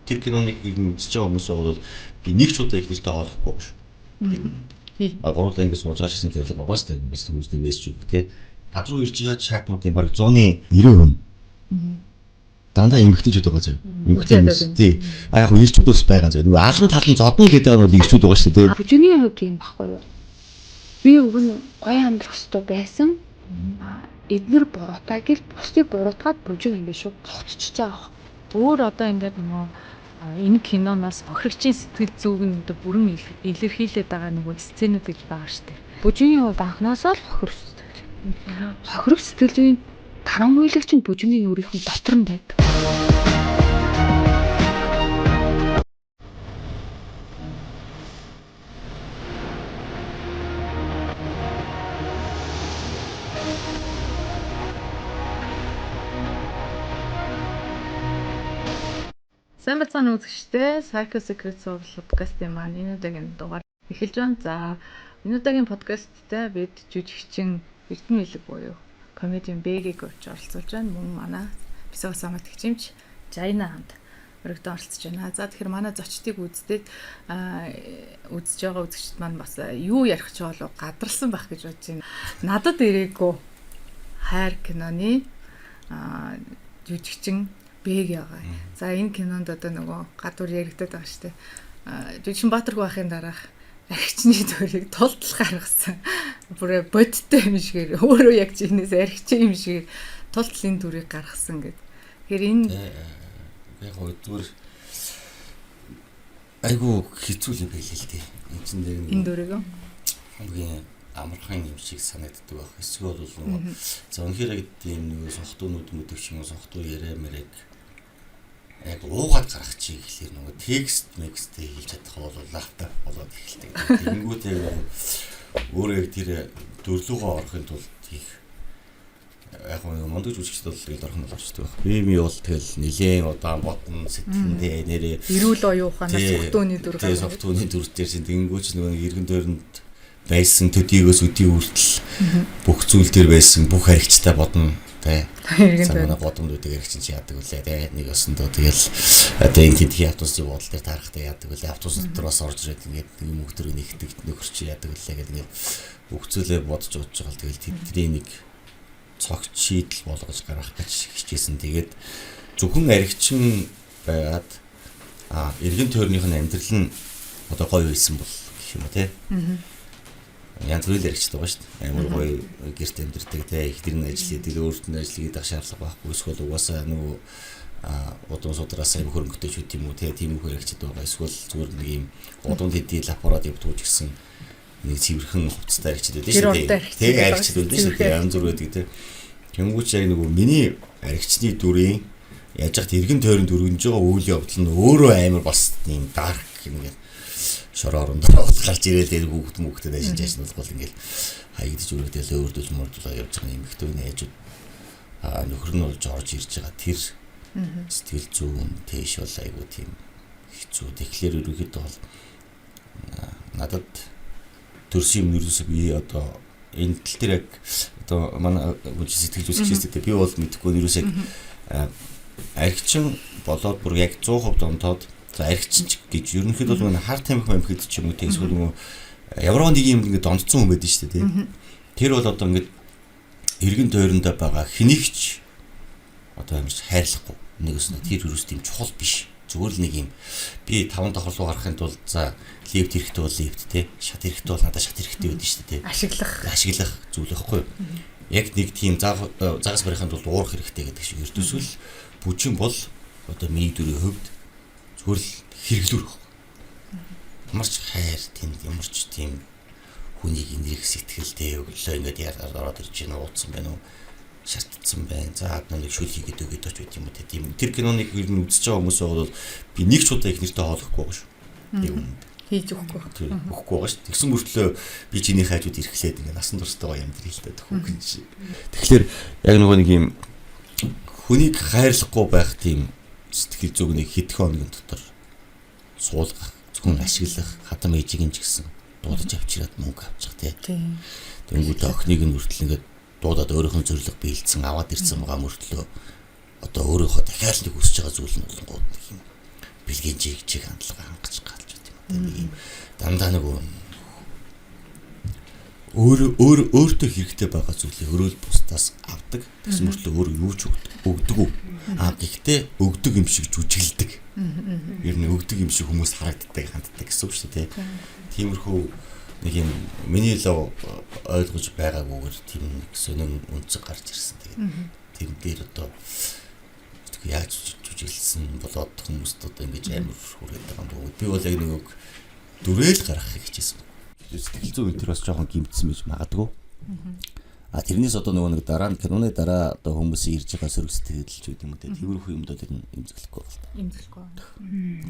тэр киноныг үзэж байгаа хүмүүс бол би нэг ч удаа их нэртэй хоолохгүй шүү. Гурлаа ингэж сууж байгаа гэсэн зүйл байгаа шүү дээ. Бид хүмүүсийн мессеж үү. Гадруу ирж байгаа чатнуудын бараг 190% дандаа эмгэгтэйчүүд байгаа зав. Эмгэгтэй хүмүүс. Тий. Яг ирчүүд бас байгаа зав. Нөгөө алан талан зодно гэдэг нь бол ирчүүд байгаа шүү дээ. Бүжигийн хувьд юм баггүй юу? Би уг нь гоё амьдрах хэрэгтэй байсан. Эднэр буруутай гэл бусдыг буруутгаад бүжиг ингэ шүү цогцчихж байгаа. Өөр одоо ингээд нөгөө энэ киноноос охирогчийн сэтгэл зүйг нь одоо бүрэн илэрхийлээд байгаа нөгөө сценүүд гэж байгаа шүү дээ. Бүжигийн хувьд анхнаасаа л хохирох сэтгэл. Хохирох сэтгэл зүйн таран хуулагч нь бүжигийн өөрийнх нь дотор нь байдаг. Сайн бацааны үзэгчдээ Psycho Secret Soul подкастын маань энэ удаагийн дугаар эхэлж байна. За энэ удаагийн подкасттай бид жүжигчин Эрдэнэ Мэлэг буюу комедиан Бэгийг урьж оролцуулж байна. Мөн манай Бисаг самат гिचимч Жайна хамт өргөдөн оролцож байна. За тэгэхээр манай зочдыг үздэг үзэж байгаа үзэгчд маань бас юу ярих ч болов гадарлсан байх гэж бодож байна. Надад ирээгүй хайр киноны жүжигчин Бэг ягаа. За энэ кинонд одоо нөгөө гадуур яригдаад байгаа шүү дээ. Жүжигчин Баатаргүй байхын дараах архичны төрийг тултал гаргасан. Бүр бодтой юм шигээр өөрөө яг чинээс архич юм шигээр тултал энэ төрийг гаргасан гэд. Тэгэхээр энэ яг зүгээр айгу хэцүү л байлээ л дээ. Энэ чинь энэ дүрийг хамгийн амархан юм шиг санагддаг байх. Эсвэл бол нөгөө за үнэхээр гэдэг юм нөгөө сохтуунууд мэдвч юм уу сохтуу яриа мэрэг яг уугаад гарах чиг гэхэлэр нөгөө текст мекстэй хэлж чадах бол лафта болоод эхэлдэг. Тэнгүүтэй өөрөө яг тэр дөрлөгөө орохын тулд их яг мундаг жүжигчд бол тэгэл орхон болчихдог байх. Би бол тэгэл нилээн удаан бодно сэтгэндээ нэрээ эрүүл оюуханаас сохтууны дүр гаргав. Сохтууны дүр дээр чинь тэнгүүч нөгөө эргэн тойронд байсан төдийгөөс өдий хүртэл бүх зүйл дээр байсан бүх харигчтай бодно тэ. Санаа бодомдуудыг харигчин чи яадаг үлээ тэ. Нэг өсөндөө тэгэл одоо энэ тэдний автобусын бодол дээр тарахтаа яадаг үлээ. Автобус дотроос орж ирээд ингээд нэг мөхтөр нэгдэг нөхөрч яадаг үлээ гэдэг ингээд бүх зүйлээ бодож удаж байгаа л тэгэл тэдний нэг цогц шийдэл болгож гаргах гэж хичээсэн. Тэгээд зөвхөн аригчин байгаад эргэн тойрных нь амьдрал нь одоо гоё байсан бол гэх юм уу те. Янз бүрийн аригчтай байгаа шүү дээ. Амар гоё гэрт амьдэрдэг те. Их тэрний ажил хийдэг, өөрт нь ажил хийдэг шаардлага байхгүй. Эсвэл угаасаа нөгөө удам судраас аяг хөрөнгөтэй ч үт юм уу те. Тийм их аригчтай байгаа. Эсвэл зүгээр нэг юм удам дэдий лапорад явуулж гисэн нэг цэвэрхэн хувцастай аригчтай байдаг шүү дээ. Тэг аригчтай байдаг шүү дээ. Янз бүр байдаг те. Тэнгүүч яг нөгөө миний аригчны дүрийн яаж хат эргэн тойронд өргөнж байгаа үйл явдал нь өөрөө амар бас юм дарк ингээд шороорон дөрөв гарч ирээд хүүхдэд ажиж ажиллах бол ингээд хаягдж өргөдөл өөрдөл мөрдөл явж байгаа юм ихтэй нээжүүд нөхөр нь болж орж ирж байгаа тэр сэтгэл зүйн тийш бол айгуу тийм хэцүү. Тэгэхээр ерөөхдөө бол надад төрсөн юм ерөөсөө би одоо энэ тал дээр яг одоо манай сэтгэл зүйчтэй би бол мэдхгүй ерөөсөө аригчин болоод бүр яг 100% онтоод за аригчин гэж ерөнхийдөө бол манай хар тамхи амьхид ч юм уу тийм эсвэл нөгөө ямар нэг юм ингээд дондцсон хүн байдаг шүү дээ. Тэр бол одоо ингээд эргэн тойрондоо байгаа хэнийгч одоо амьд хайрлахгүй нэгээс нь тэр юус тийм чухал биш. Зүгээр л нэг юм би 5 давхар руу гарахын тулд за лифт хэрэгтэй бол лифт те шат хэрэгтэй бол надад шат хэрэгтэй байдаг шүү дээ. Ашиглах зүйл байхгүй юу? Яг нэг тийм загас барихын тулд уурах хэрэгтэй гэдэг шиг ердөөсөл бүжин бол одоо миний дүрийн хувьд зүгээр л хэрэглүүр байхгүй. Ямарч хайр тийм ямарч тийм хүнийг инрэх сэтгэлтэй өглөө ингээд яраад ороод ирж байна ууцсан байна уу шатцсан байна. За нэг шүл хийгээд өгöd ч байт юм уу тийм. Тэр киноныг ер нь үзэж байгаа хүмүүс бол би нэг ч удаа их нэртэй хоолохгүй байгаа шүү. Тийм үнэнд хийж өгөхгүй. Өгөхгүй байгаа шүү. Тэгсэн мөртлөө би чиний хайжууд ирэхлээд ингээд насан туршдаа амьдрал л та хүүхэн шиг. Тэгэхээр яг нөгөө нэг юм хүнийг хайрлахгүй байх тийм сэтгэл зүгнийг хэдхэн хоногийн дотор суулгах, зөвхөн ашиглах, хатам ээжийг нь ч гэсэн дуудаж авчираад мөнгө авчих тийм. Тэнгүүд охиныг нь хүртэл ингээд дуудаад өөрийнхөө зорилго биелсэн аваад ирсэн байгаа мөртлөө одоо өөрийнхөө дахиад нэг үсэж байгаа зүйл нь болонгууд нэг юм амьдралын жиг хандлага хангаж галж байдаг юм. Нэг юм дандаа нөгөө өөртөө хэрэгтэй байгаа зүйлийг өөрөө бусдаас авдаг. Тэгсэн мөртлөө өөрөө юу ч өгдөг үү? Гэхдээ өгдөг юм шиг жүжиглдэг. Ер нь өгдөг юм шиг хүмүүс харагддаг, ханддаг гэсэн үг шүү дээ. Тиймэрхүү нэг юм миний л ойлгож байгаагүйгээр тийм нэг сонин үнцэг гарч ирсэн. Тэгээд тэр дээр одоо яаж жүжиглсэн болоод хүмүүст одоо ингэж амар хүрээд байгаа юм бөгөөд би бол яг нэг дүрээл гаргахыг хичээсэн. Сэтгэл зүйн энэ төр бас жоохон гимтсэн байж магадгүй. Тэрнээс одоо нөгөө нэг дараа нь киноны дараа одоо хүмүүс ирж байгаа сөрөг сэтгэлч гэдэг юм үү. Тэрхүү юмдаа тэр нь имзэглэхгүй байна. Имзэглэхгүй.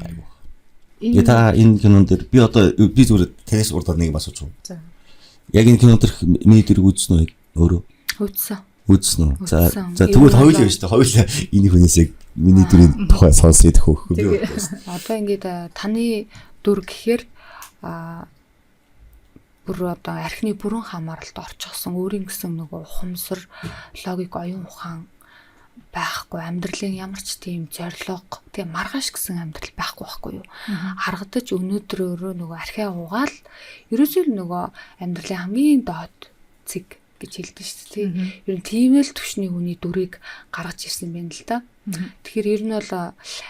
Айгуу. Яа энэ кинон дээр би одоо би зүгээр танаас урдаад нэг юм асууж байна. За. Яг энэ кинон дээр миний дэрэг үзсэн үү өөрөө? Үзсэн үү? За тэгвэл хоёул байж та хоёул энэ хүнээс яг миний дэрийн тухай сонсъё төхөх би. Одоо ингээд таны дүр гэхээр бүр одоо архины бүрэн хамааралд орчихсон өөрийн гэсэн нөгөө ухамсар, логик, оюун ухаан байхгүй, амьдралын ямар ч тийм зорилго, тийм маргааш гэсэн амьдрал байхгүй юу? Харагдаж өнөөдрөөрөө нөгөө архиа угаал ерөөсөө л нөгөө амьдралын хамгийн доод цэг гэж хэлдэг шүү дээ. Ер нь тийм л төвшний хүний дүрийг гаргаж ирсэн байна л да. Тэгэхээр ер нь бол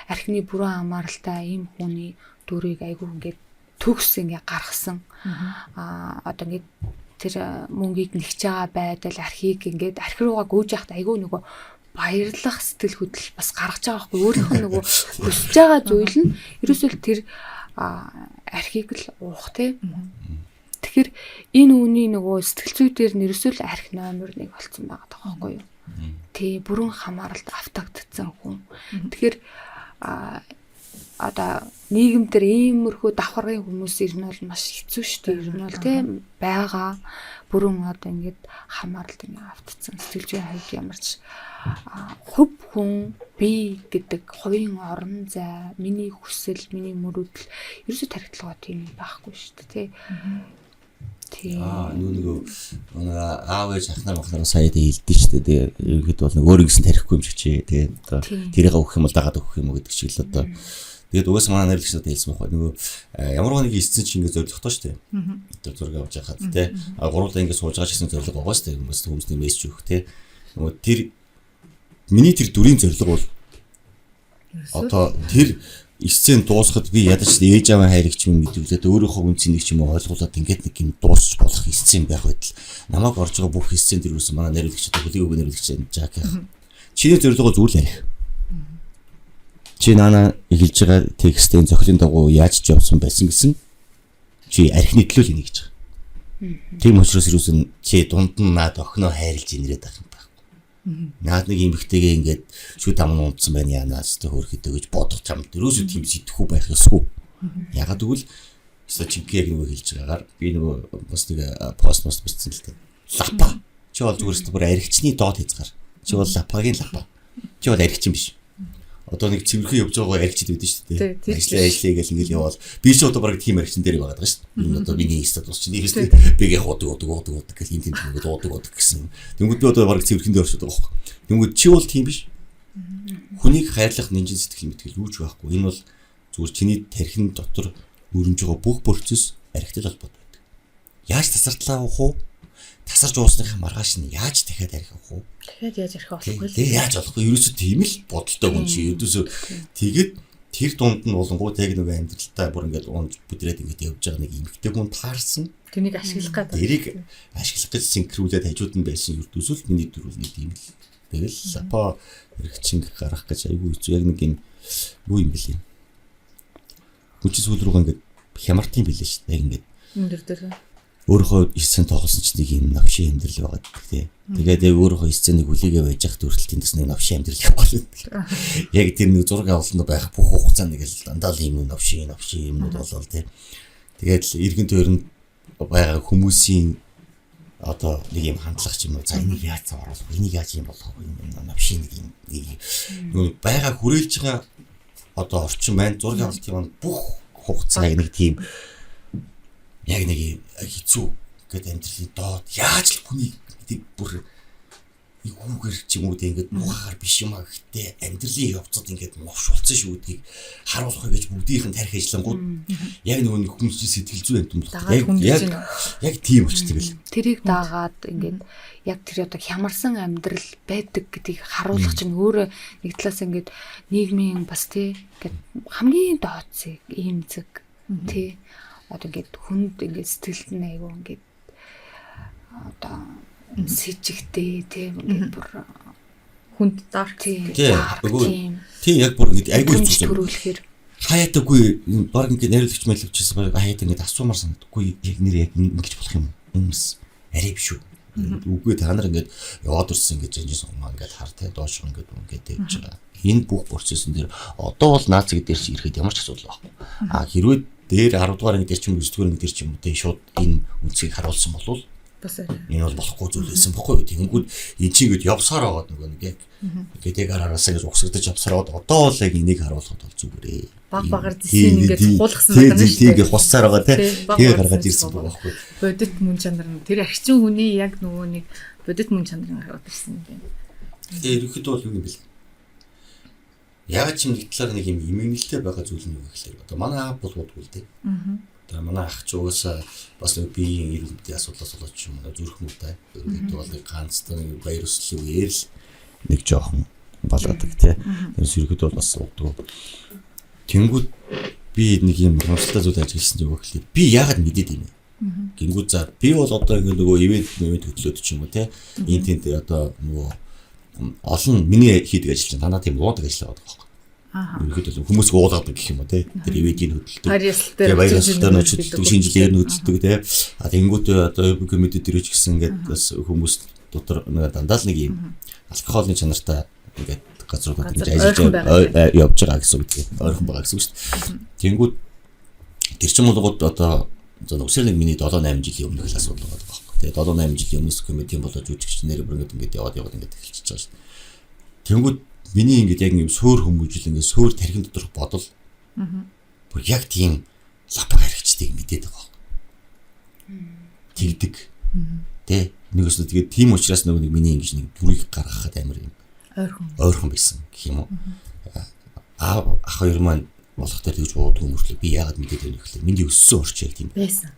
архины бүрэн хамааралтай ийм хүний дүрийг айгүй ингээд төгс ингээ гаргасан. Одоо ингээд тэр мөнгийг нэгж байгаа байдал архийг ингээд архи руугаа гүйж яхад айгүй нөгөө баярлах сэтгэл хөдлөл бас гаргаж байгаа байхгүй өөрийнхөө нөгөө хүсэж байгаа зүйл нь ерөөсөө тэр архийг л уух те. Тэгэхээр энэ үний нөгөө сэтгэл зүй дээр нь ерөөсөө л архи номер 1 болсон байгаа байхгүй юу? Тэ бүрэн хамааралд автагдсан хүн. Тэгэхээр одоо нийгэм дээр иймэрхүү давхаргын хүмүүс ирнэ бол маш хэцүү шүү дээ. Ер нь бол тийм байгаа бүрэн одоо ингээд хамааралд ингээд автцсан сэтгэл зүйн хувьд ямар ч хөв хүн би гэдэг хувийн орон зай, миний хүсэл, миний мөрөөдөл ерөөсөө тархитлагаа тийм байхгүй шүү дээ. Тийм. Нөгөө аав ээж ахнаар махнаар сая хэлдэг шүү дээ. Ерөнхийд бол нэг өөрөө гисэн тарихгүй юм шиг чи тэгээ одоо тэрийг өгөх юм бол дагаад өгөх юм уу гэдэг шиг л одоо тэгээд угаасаа манай нэрлэгчдад хэлсэн байхгүй нөгөө ямар нэг эсцэн чи ингэ зоригтой шүү дээ. Одоо зураг авч яхад те гурлаа ингэ сууж байгаа ч гэсэн зориг байгаа шүү дээ. Хүмүүсний мессеж өгөх те нөгөө тэр миний тэр дүрийн зориг бол одоо тэр эсцэн дуусахад би ядаж ээж аваа хайрагч юм гэдэг л өөрийнхөө үнцнийг ч юм уу ойлгуулад ингээд нэг юм дуусч болох эсцэн байх байтал намайг орж байгаа бүх эсцэн тэр юусэн манай нэрлэгчд хөлийн үг нэрлэгч жак чиний зорилгоо зүйл арих чи нана эхэлж байгаа текстийн зохилын дагуу яаж ч явсан байсан гэсэн чи архины төлөө энийг гэж байгаа. Тийм учраас юусэн чи дунд нь наад охиноо хайрлж инрээд байх юм байхгүй. Наад нэг эмэгтэйгээ ингээд шүд амн унтсан байна яанаас тэ хөөрхөд гэж бодох юм. Тэрөөсөө тийм сэтгэхгүй байх ёсгүй. Ягаад гэвэл өсө чинки яг нөгөө хэлж байгаагаар би нөгөө бас нэг пост бичсэн л дээ. Лапа. Чи бол зүгээр бүр архичны доод хязгаар. Чи бол лапагийн лапа. Чи бол архич юм биш. Одоо нэг цэвэрхэн явж байгаа архичд байдаг шүү дээ. Ажлаа гэл ингээл явал би ч одоо баг тийм архичн дээр байгаа шүү дээ. Одоо миний статус чинь нэрстэй бигээ уудаг гэх юм тийм уудаг гэсэн. Тэнгүүд би одоо баг цэвэрхэн дээр оршод байгаа байхгүй. Тэнгүүд чи бол тийм биш. Хүнийг хайрлах нинжин сэтгэл мэтгэл юуч байхгүй. Энэ бол зүгээр чиний тархин дотор өрнөж байгаа бүх процесс архитай холбоотой байдаг. Яаж тасартлаа авах уу? Тасарч уусныхаа маргааш нь яаж дахиад архих вэ? Дахиад яаж архих болохгүй л. Тэгээ яаж болохгүй ерөөсөө тийм л бодолтой хүн чи ерөөсөө тэгээд тэр дунд нь болонгууд яг нэг амьдралтай бүр ингээд унж бүдрээд ингээд явж байгаа нэг эмэгтэй хүн таарсан. Тэнийг ашиглах гэдэг. Тэрийг ашиглах гэж синхруулээд хажууд нь байсан ердөөсөл миний дөрвөл нэг юм л. Тэгэл лапа хэрэгчин гарах гэж айгүй хэцүү яг нэг юм юу юм бэлээ. Хүч зүйл рүүгээ ингээд хямартын бэлээ шүү дээ ингээд. Өндөр дээр. Өөрөө эсцэн тоглосон ч нэг юм навшийн амьдрал байгаа гэх тээ. Тэгээд яг өөрөө эсцэнийг хүлээгээ байж хат өрсөлтийн дэс нэг навшийн амьдрал явахгүй. Яг тэр нэг зураг авалтанд байх бүх хугацаанд нэг л дандаа л юм навшийн юмнууд болол тээ. Тэгээд л эргэн тойронд байгаа хүмүүсийн одоо нэг юм хандлах ч юм уу. За энийг яаж оруулах вэ? Энийг яаж юм болгох вэ? Навшийн нэг юм байгаа хүрээлж байгаа одоо орчин маань зураг авалтын бүх хугацааг нэг тийм яг нэг хэцүү гэдэг амьдралын доод яаж л хүний бүр игүүгэр ч юм уу те ингээд муугаар биш юм а гэхдээ амьдралын явцад ингээд новшуулсан шүү гэдгийг харуулах гэж бүгдийнх нь тарих ажиллангууд яг нөгөө нэг хүмүүсийн сэтгэл зүйн амт юм бол яг тийм болчихдаг л. Тэрийг даагаад ингээд яг тэр одоо хямарсан амьдрал байдаг гэдгийг харуулах чинь өөрөө нэг талаас ингээд нийгмийн бас тий ингээд хамгийн доод зэг ийм зэг тий одоо ингээд хүнд ингээд сэтгэлд нь айгүй ингээд одоо сэжигтэй тийм ингээд бүр хүнд дарк тийм яг бүр ингээд айгүй төрүүлэхээр хаяатаггүй баг ингээд найруулагч мэлвчээс баг хаяат ингээд асуумар санагдаггүй яг нэр яг ингэж болох юм юмс арай биш үү үгүй та нар ингээд яваад ирсэн гэж энэ сумаа ингээд хар тэ доош ингээд тэгж байгаа энэ бүх процессын дээр одоо бол наацыг дээр чи ирэхэд ямар ч асуудал байхгүй хэрвээ дээр 10 дугаар ингээд ч юм уу 9 дугаар ингээд ч юм уу тэ шууд энэ үнцгийг харуулсан болвол бас энэ бол болохгүй зүйл байсан бохгүй. Тэгэнгүүт энэ чигэд явсаар аваад нөгөө нэг яг ингээд яг араасаа гэж угсагдаж явсаар аваад одоо бол яг энийг харуулхад бол зүгээрээ. Баг багаар зэсийн ингээд хуулгасан байна шүү дээ. Тийм хусаар байгаа тэгээ гаргаж ирсэн байхгүй. Бодит мөн чанар нь тэр архичин хүний яг нөгөө нэг бодит мөн чанарыг гаргаж ирсэн юм байна. Ерөнхийдөө бол юу юм бэл. Яг ч юм нэг талаар нэг юм иммунитет байгаа зүйл нь юу гэхээр одоо манай аав бол бодгүй л дээ. Тэгээ манай ах ч угаасаа бас нэг биеийн эрүүл мэндийн асуудлаас болоод ч юм уу зүрх муутай. Ерөнхийдөө бол ганцтай нэг баяр хөслөлийн үеэр л нэг жоохон болоодаг тий. Тэрс ерөнхийдөө бас удаа. Тэнгүүд би нэг юм хурцтай зүйл ажилласан юм гэхлээр би яагаад мэдээд юм бэ? Гингүүд за би бол одоо ингэ нөгөө ивент хөтлөөд ч юм уу тий. Энд тэнд одоо нөгөө олон миний хийдэг ажил чинь танаа тийм уудаг ажил байгаа байхгүй. Ерөнхийдөө хүмүүс уулгадаг гэх юм уу те тэр ивэдийн хөдөлтөд тэгээ баяр ёслолтой нөцөлдөг шинжилгээр нөцөлдөг те тэнгүүтээ одоо комедид ирэж гисэн ингээд бас хүмүүс дотор нэг дандаа л нэг юм алкогольны чанартай ингээд газруудад ингэж ажиллаж явж байгаа гэсэн үг тийм ойрхон байгаа гэсэн үг шүү дээ. Тэнгүүд тэр чинь болгоод одоо өсөрлөг миний 7 8 жилийн өмнөх асуудал байгаа байхгүй. Тэгээ 7 8 жилийн өмнөөс комедийн болоод жүжигч нэр бүр ингээд яваад ингээд эхэлчихэж байгаа шүү дээ. Тэнгүүд миний ингээд яг юм сөөр хүмүүжил ингээд сөөр тархин доторх бодол бүр яг тийм лапаг харигчдыг мэдээд байгаа байхгүй. Тэгдэг. Тэ нэгээс нь тэгээд тийм учраас нэг миний ингэж нэг дүрийг гаргахад амар юм ойрхон байсан гэх юм уу. Ах хоёр маань болох дээр тэгж уудгүй мөртлөө би яагаад мэдээд байна гэхлээр миний өссөн орч яг тийм байсан.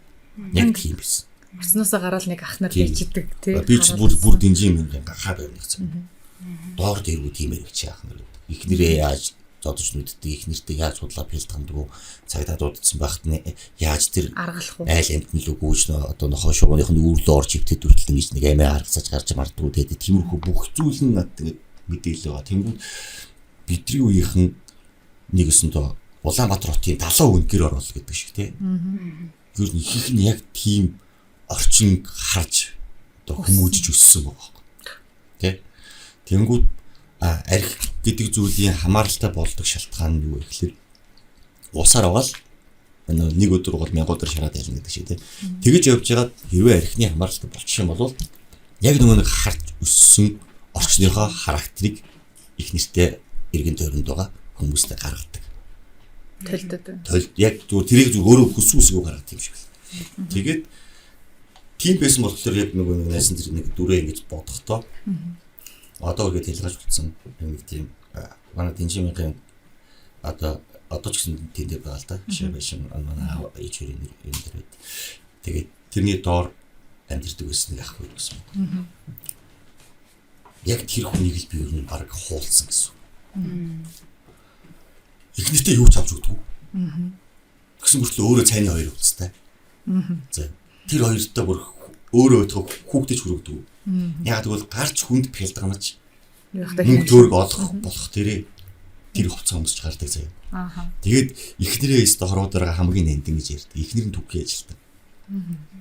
Яг тийм байсан. Орсноосоо гараад нэг ах нар бичдэг тий. Би ч бүр динжин юм гахаа байв нэгсэн. Доор дээргүй тийм яригч яах нь. Ихнэрээ яаж зодож нүдтэй ихнэртэй яаж судлаа пилдгандгүй цагдаа дуудсан байхад нь яаж тэр аргалах уу айл амтны л гүйж одоо нохоо шугууных нь үүрлөө орж ивтэ дүртэлэн гэж нэг амиа харгацаж гарч мардгүй тэгээд тиймэрхүү бүх зүйл нь над тэгээд мэдээлэл байгаа. Тэнгүүд бидний үеийнхэн нэгэсэндээ Улаанбаатар хотын 70% гэр орол гэдэг шиг тий. Юу нэг их нь яг тийм орчин харж одоо хүмүүжиж өссөн байгаа. Тий. Тэнгүүд арх гэдэг зүйлийн хамааралтай болдог шалтгаан нь юу вэ гэхээр усаар аваад нэг өдөр бол 1000 өдөр шараад ялна гэдэг шиг тий. Тэгэж явж байгаад хэрвээ архины хамааралтай болчих юм бол яг нөгөө нэг харж өссөн орчныхоо характерыг их нэртэй эргэн тойронд байгаа хүмүүстэй гаргадаг. Толд яг зүгээр тэрийг зүгээр өөрөө хүсвүсгүй гаргадаг юм шиг л. Тэгээд тийм байсан болохоор яг нөгөө найсан тэр нэг дүрээ ингэж бодохдоо одоо үргэлж хэлгэж утсан нэг тийм манай динжимийн одоо ч гэсэн тэндээ байгаа л да. Жишээ нь манай ичэрийн нэр дээр. Тэгээд тэрний доор амьдэрдэг байсан нэг ах байдаг гэсэн. Яг тэр хүнийг л би ер нь баг хуулсан гэсэн. Ихнэртэй юу ч авч өгдөг. Тэгсэн мөртлөө өөрөө цайны хоёр үстэй. За тэр хоёртой бүр өөрөө хүүхдэж хүрэгдэг. Яг тэгвэл гарч хүнд пялдганаж мөнгө төгрөг олох болох тэр хувцас өмсч гардаг заяа. Тэгээд ихнэрээ өстө хоруудаараа хамгийн нандин гэж ярьдаг. Ихнэр нь түгхий ажилтдаг.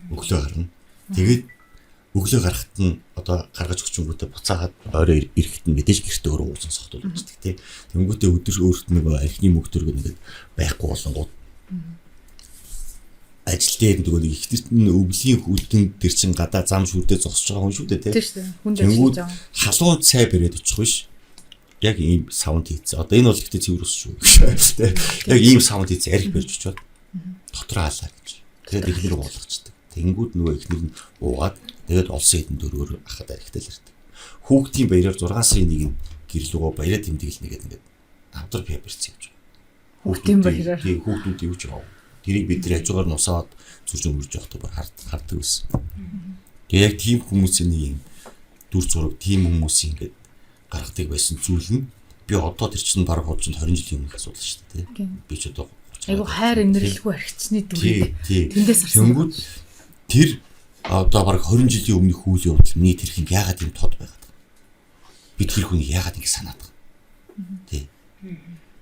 Өглөө гарна. Тэгээд өглөө гарахт нь одоо гаргаж өгчөнгүүтээ буцаагаад орой ирэхэд нь мэдээж гэртээ өөрөө уусан сохтуул үздэг тий. Тэнгүүтээ өдөр өөрт нэг архины мөнгө төгрөг ингээд байхгүй болонгууд ажил дээр нөгөө нэг ихнэрт нь өвлийн хүлдэн тэр чин гадаа зам шүрдээ зогсож байгаа хүн шүү дээ тий. Тэнгүүд халуун цай бариад очих биш. Яг ийм саунд хийцээ. Одоо энэ бол ихтэй цэвэр ус шүү тий. Яг ийм саунд хийцээ арх барьж очиод дотроо хаалаа гэж. Тэгээд ихнэр болгочдөг. Тэнгүүд нөгөө ихнэр нь уугаад тэгээд олсон хэдэн дөрөөр ахад архитай л ирдэг. Хүүхдийн баяраар 6 сарын 1-нд гэрэл рүү баяраа тэмдэглэнэ гэдэг ингээд авдар пейперс явж байгаа. Хүүхдийн баяраар. Тийм хүүхдүүд юу ч байгаа. Тэрийг бид нар хажуугаар нусаад зүрж өнгөрж явахдаа бүр хардаг байсан. Тэгээ яг тийм хүмүүсийн нэг юм дүр зураг тийм хүмүүсийн ингээд гаргадаг байсан зүйл нь би одоо тэр чинь баг хожинд 20 жилийн өмнөх асуудал шүү дээ. Би ч одоо айгу хайр инэрлэхгүй архичны дүрийг тэндээс авсан. Тэр одоо баг 20 жилийн өмнөх үйл явдал миний тэр хин яагаад юм тод байгаад байгаа. Би тэр хүнийг яагаад ингэ санаад байгаа. Тий.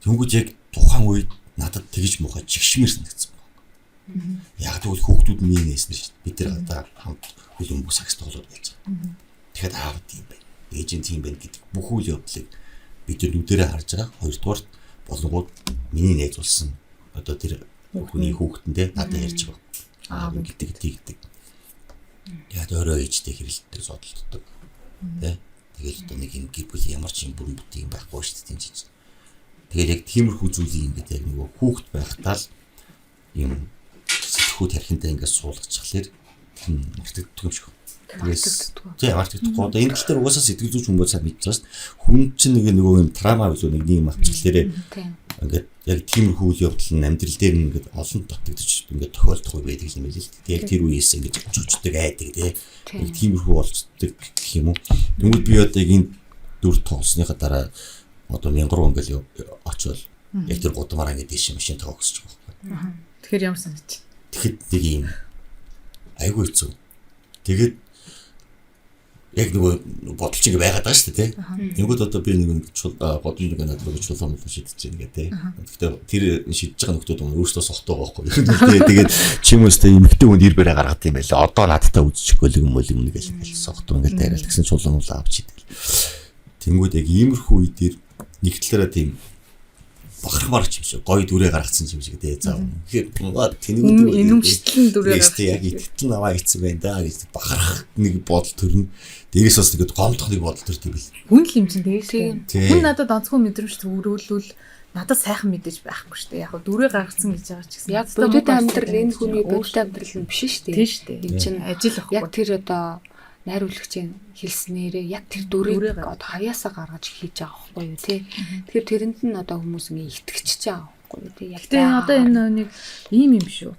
Тэнгүүд яг тухайн үед надад тэгж муухай чигшмэр санагдсан байна. Яг тэгвэл хүүхдүүд нь нээсэн шүү дээ. Бид тэр одоо хамт хөл өмгөө сакс тоглоод байж байгаа. Тэгэхэд аав тийм байна. Ээж нь тийм байна гэдэг бүх үйл явдлыг бид тэр нүдэрээ харж байгаа. Хоёрдугаар болгоод миний найзуулсан одоо тэр хүний хүүхдэндээ надад ярьж байгаа. Аав гэдэг. Яг өөрөө ээжтэй хэрэлддэг зодтолдог. Тэ. Тэгэл одоо нэг юм гэр бүл ямар ч юм бүрэн бүтэн байхгүй шүү дээ тийм ч. Тэгэл яг тиймэрхүү зүйлийг ингээд яг нөгөө хүүхд байхдаа л юм сэтгхүүд тархинтай ингээд суулгачихлаэр тийм мартагддаг юм шиг. Тийм мартагдахгүй. Одоо энэ тал дээр угаасаа сэтгэл зүйч хүмүүс сайн мэдж байгаа шүү дээ. Хүн чинь нөгөө юм трама билүү нэг юм авчихлаарэ ингээд яг тиймэрхүү үйл явдал нь амьдрал дээр ингээд олон татагдчих ингээд тохиолдох байдаг юм байл л. Яг тэр үеэс ингээд чучдаг айдаг тийм. Яг тиймэрхүү болцдог гэх юм уу. Тэгвэл би одоо энэ дүр тоолсныхаа дараа одоо 1000 руу ингээл очивол яг тэр гудамаараа ингээд дэше машин тоогсож байгаа байхгүй. Тэгэхээр ямар санагч? Тэгэхэд нэг юм айгүй хэцүү. Тэгээд яг нөгөө бодолч ингэ байгаад байгаа шүү дээ тийм. Тэнгүүд одоо би нэг бодлын нэг надад гэж чулуун шийдэж байна гэдэг. Гэхдээ тэр шийдэж байгаа нөхдүүд өөрөөсөө сохтой байгаа байхгүй. Тэгээд чимээстэй эмгтэй хүн ир бэрэ гаргаад юм байла. Одоо надтай үзчихгүй юм бол юм нэг л сохтой ингэ дайрал гэсэн чулуун авч идэл. Тэнгүүд яг иймэрхүү үе дээр нэг талаараа тийм бахархмаар ч юм шиг гоё дүрээ гаргацсан юм шиг дээ заа. Тэгэхээр тэнэг инэмштэл дүрээ гаргасан. Яг итгэл наваа хийсэн байна да гэж бахарх нэг бодол төрнө. Дээрээс бас нэг гомдох нэг бодол төрд юм бил. Хүн л юм чинь тэгээд хүн надад онцгой мэдрэмж төрүүлвэл надад сайхан мэдээж байхгүй шүү дээ. Яг дүрээ гаргацсан гэж байгаа ч гэсэн. Яг бодит амьдрал энэ хүний бодит амьдрал нь биш шүү дээ. Тийм шүү дээ. Энэ чинь ажил ахгүй. Яг тэр одоо найруулагчийн хэлснээрээ яг тэр дүрийг одоо хаяасаа гаргаж хийж байгаа байхгүй юу тий. Тэгэхээр тэрэнд нь одоо хүмүүс ингэ итгэж байгаа байхгүй юу тий. Яг тэ одоо энэ нэг ийм юм шүү.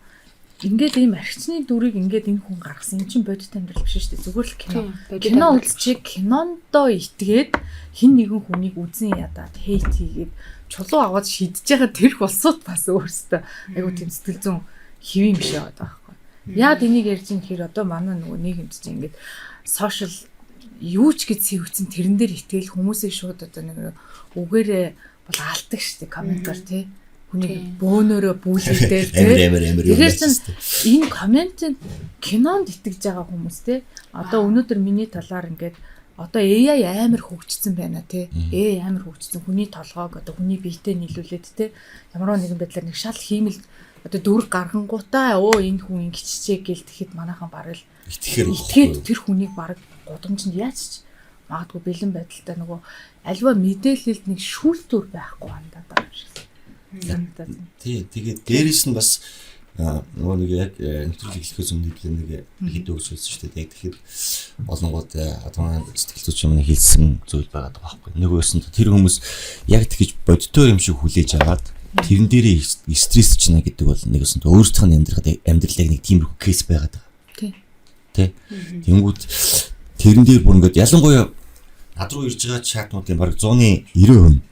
Ингээд ийм архичны дүрийг ингээд энэ хүн гаргасан. Энд чинь бодит амьдрал биш шүү дээ. Зүгээр л кино. Кино үзчих кинондоо итгээд хин нэгэн хүнийг үзэн ядаад хейт хийгээд чулуу аваад шидэж байгаа тэр болсууд бас өөрөөсөө айгу тийм сэтгэл зүйн хэвэн биш яваад байгаа байхгүй. Яг энийг ярьж ин хэр одоо манай нөгөө нийгэмд чинь ингээд сошиал юу ч гэж сэвгцэн тэрэн дээр итгэл хүмүүсийг шууд одоо нэг үгээрээ бол алдаг штеп комментар тий хүний бөөнөрөө бүүлдээр тий тэгэхээр чинь энэ комментд кинонд итгэж байгаа хүмүүс тий одоо өнөөдөр миний талаар ингээд одоо AI амар хөгжсөн байна тий AI амар хөгжсөн хүний толгойг одоо хүний биетэй нийлүүлээд тий ямар нэгэн байдлаар нэг шал хиймэл одоо дүр гаргангуудаа энэ хүн ингэччихээ гэл тэгэхэд манайхан бараг л итгээд тэр хүнийг бараг гудамжинд яаж ч магадгүй бэлэн байдалтай нөгөө альва мэдээлэлд нэг шүүлтүр байхгүй хандаад байгаа юм шиг санагдаад. Тий, тэгээд дээрээс нь бас нөгөө нэг яг нэвтрүүлэг эхлэхээс өмнө нэг хэд өгсөн шүү дээ. Яг тэгэхээр олонгууд одоо сэтгэл зүйч юм хэлсэн зүйл байгаа байхгүй. Нөгөөс нь тэр хүмүүс яг тэгж бодитоор юм шиг хүлээж аваад тэрэн дээрээ стресс чинь гэдэг бол нэгээс нь өөрсдийнх нь амьдралыг нэг тиймэрхүү кейс байгаад байгаа. Тий. Тэнгүүд тэрэн дээр бүр ингээд ялангуяа над руу ирж байгаа чатнуудын бараг 190%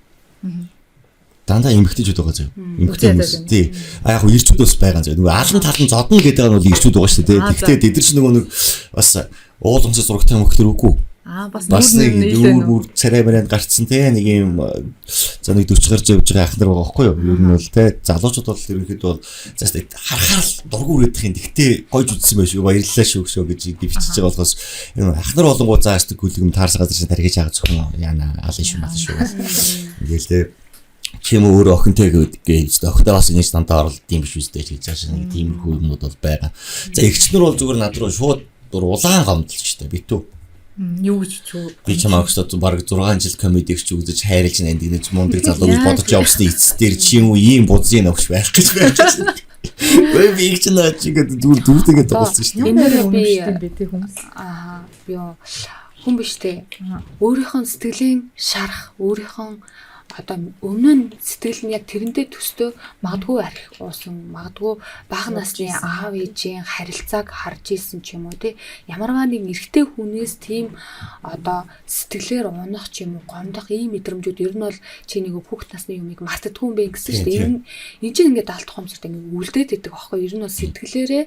дандаа эмгэгтэйчүүд байгаа зөө. Эмгэгтэй хүмүүс. Тий. Яг хөө ирчүүд бас байгаа зөө. Нөгөө алан талан зодно гэдэг нь бол ирчүүд байгаа шүү дээ. Гэхдээ тэд нар ч нөгөө нэг бас уулымсаа зурагтай эмгэгтэр үгүй. Бас нэг бүр царай барайд гарцсан те нэг юм за нэг 40 гарч явж байгаа ахнар байгаа байхгүй юу? Ер нь бол те залуучууд бол ерөнхийдөө бол заст харахаар дургуур өгдөх юм. Гэхдээ гойж үтсэн байх шүү. Баярлалаа шүү гэж бичиж байгаа болохоос энэ ахнар болонгоо заастдаг гүлгэм таарс газар чинь тархиж байгаа зөвхөн яана алын шүү маа шүү. Ингээл те чим өөр охинтой гэж охидоо бас ингэж дантаа оролт юм биш үстэй гэж цааш нэг тиймэрхүү юмнууд бол байгаа. За эгчнэр бол зүгээр над руу шууд улаан гомдолч штэ битүү. Юу гэж чүү би ч магадгүй бараг 6 жил комедиг ч үзэж хайрлаж нанд гэж мундаг залуу гэж бодож явсны эцсээр чи юм уу ийм бузын өгч байх гэж байж байна. Ой би их ч наач ингээд дүүртэйгээ тоглосон шүү дээ. Энэ нэр үнэштэй бэ тий хүмүүс. Би хүн биш те. Өөрийнхөө сэтгэлийн шарах, өөрийнхөө одоо өмнө нь сэтгэл нь яг тэрэндээ төстөө магадгүй архи уусан, магадгүй бага насны аав ээжийн харилцааг харж ийсэн ч юм уу те. Ямарваа нэг эрэгтэй хүнээс тийм одоо сэтгэлээр унах ч юм уу, гомдох ийм мэдрэмжүүд ер нь бол чи нэг хүүхэд насны юмыг мартдаггүй юм бэ гэсэн шүү дээ. Энэ чинь ингээд алт хомсорт ингээд үлдээд идэг аахгүй. Ер нь бол сэтгэлээрээ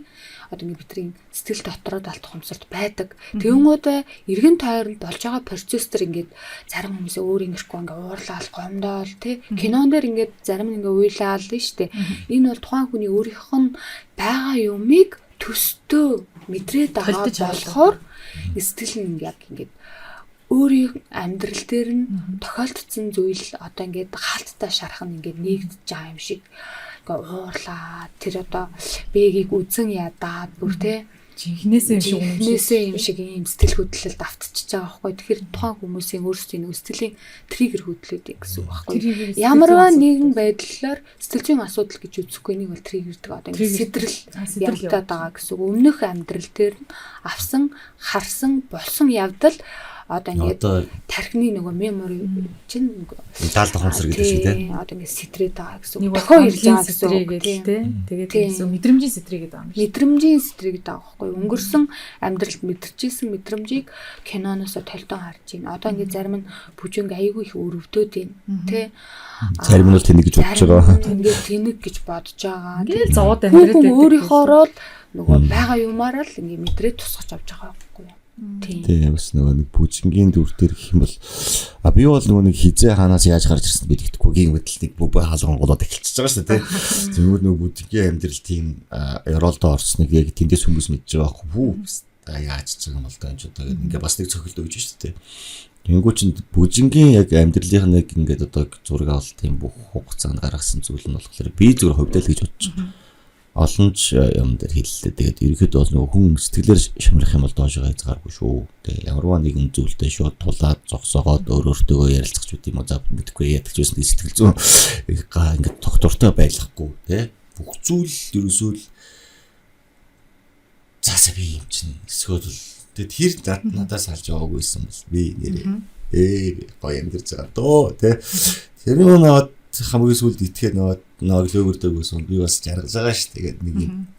одоо ингээд бидний сэтгэл дотроо алт хомсорт байдаг. Тэгэнгүүтээ эргэн тойронд болж байгаа процесс төр ингээд зарим хүмүүсээ өөр ингэхгүй ингээд уурлаал гомдоол тий кинон дээр ингээд зарим нь ингээд уйлаал нь штэ. Энэ бол тухайн хүний өөрийнх нь байгаа юмыг төстөө мэдрээд байгаа болохоор сэтгэл нь ингээд өөрийн амьдрал дээр нь тохиолдсон зүйл одоо ингээд хаалттай шарах нь ингээд нэгдэж байгаа юм шиг ингээ уурлаа тэр одоо бэгийг үзэн ядаад бүр те жинхнээсээ юм шиг ийм сэтгэл хөдлөлд автчихж байгаа байхгүй. Тэгэхээр тухайн хүмүүсийн өөрсдийн сэтгэлийн триггер хөдлөдөг гэсэн үг байхгүй. Ямарваа нэгэн байдлаар сэтгэл зүйн асуудал гэж үзэхгүй нэг бол триггердэг одоо ингэ сэтрэл явагдаад байгаа гэсэн үг. Өмнөх амьдрал дээр авсан, харсан, болсон явдал одоо ингээд тархины нөгөө мемори чинь даалт хомсор гэдэг шиг тийм одоо ингээд сэтрээд байгаа гэсэн үг. Тохоо ирж байгаа гэсэн үг тийм. Тэгээд гэсэн мэдрэмжийн сэтрийгээд байгаа юм. Мэдрэмжийн сэтрийгээд байгаа байхгүй. Өнгөрсөн амьдралд мэдэрчээсэн мэдрэмжийг киноноос толтон харж байна. Одоо ингээд зарим нь бүжинг аягүй их өрөвдөд байна тий. Зарим нь бол тэнэг гэж бодож байгаа. Ингээд тэнэг гэж бодож байгаа. Ингээд зовоод амьдраад байдаг. Өөрийнхоороо л нөгөө байгаа юмараа л ингээд мэдрээд тусгаж авч байгаа байхгүй. Тийм бас нөгөө нэг бүжингийн дүр дээр гэх юм бол би бол нөгөө нэг хизээ хаанаас яаж гарч ирсэн би тэгдэхгүй гин мэтэл нэг бөө хаалган голоод эхэлчихэж байгаа шүү дээ тийм. Зөвхөн нөгөө бүжингийн амьдрал тийм ёроолдоо орсныг яг тэндээс хүмүүс мэдж байгаа хүү яаж ч юм бол даа ч одоо ингээ бас нэг цохилт өгч шүү дээ. Тэнгүү чин бүжингийн яг амьдралын нэг ингээд одоо зураг авалт тийм бүх хугацаанд гаргасан зүйл нь болохоор би зүгээр хувьдаа л гэж бодож байгаа. Олонч юм дээр хэллээ. Тэгээд ерөөхдөө бол нөгөө хүн сэтгэлээр шамрах юм бол доошоо хязгааргүй шүү. Тэгээд ямарваа нэгэн зүйлдээ шууд тулаад зогсоогоод өөртөө ярилцах ч үгүй юм уу за мэдхгүй яадаг ч байсан сэтгэл зүйн ингээд тогтвортой байлгахгүй тий. Бүх зүйл ерөөсөө л заасаа би юм чинь эсвэл тэгээд тэр надаас алж яваагүйсэн бол би нэрээ гоё амьдэрж байгаа дөө тий. Тэр нэг хамгийн сүүлд итгэхэд ноглоогөрдөг гэсэн би бас жаргаж байгаа ш. Тэгээд нэг юм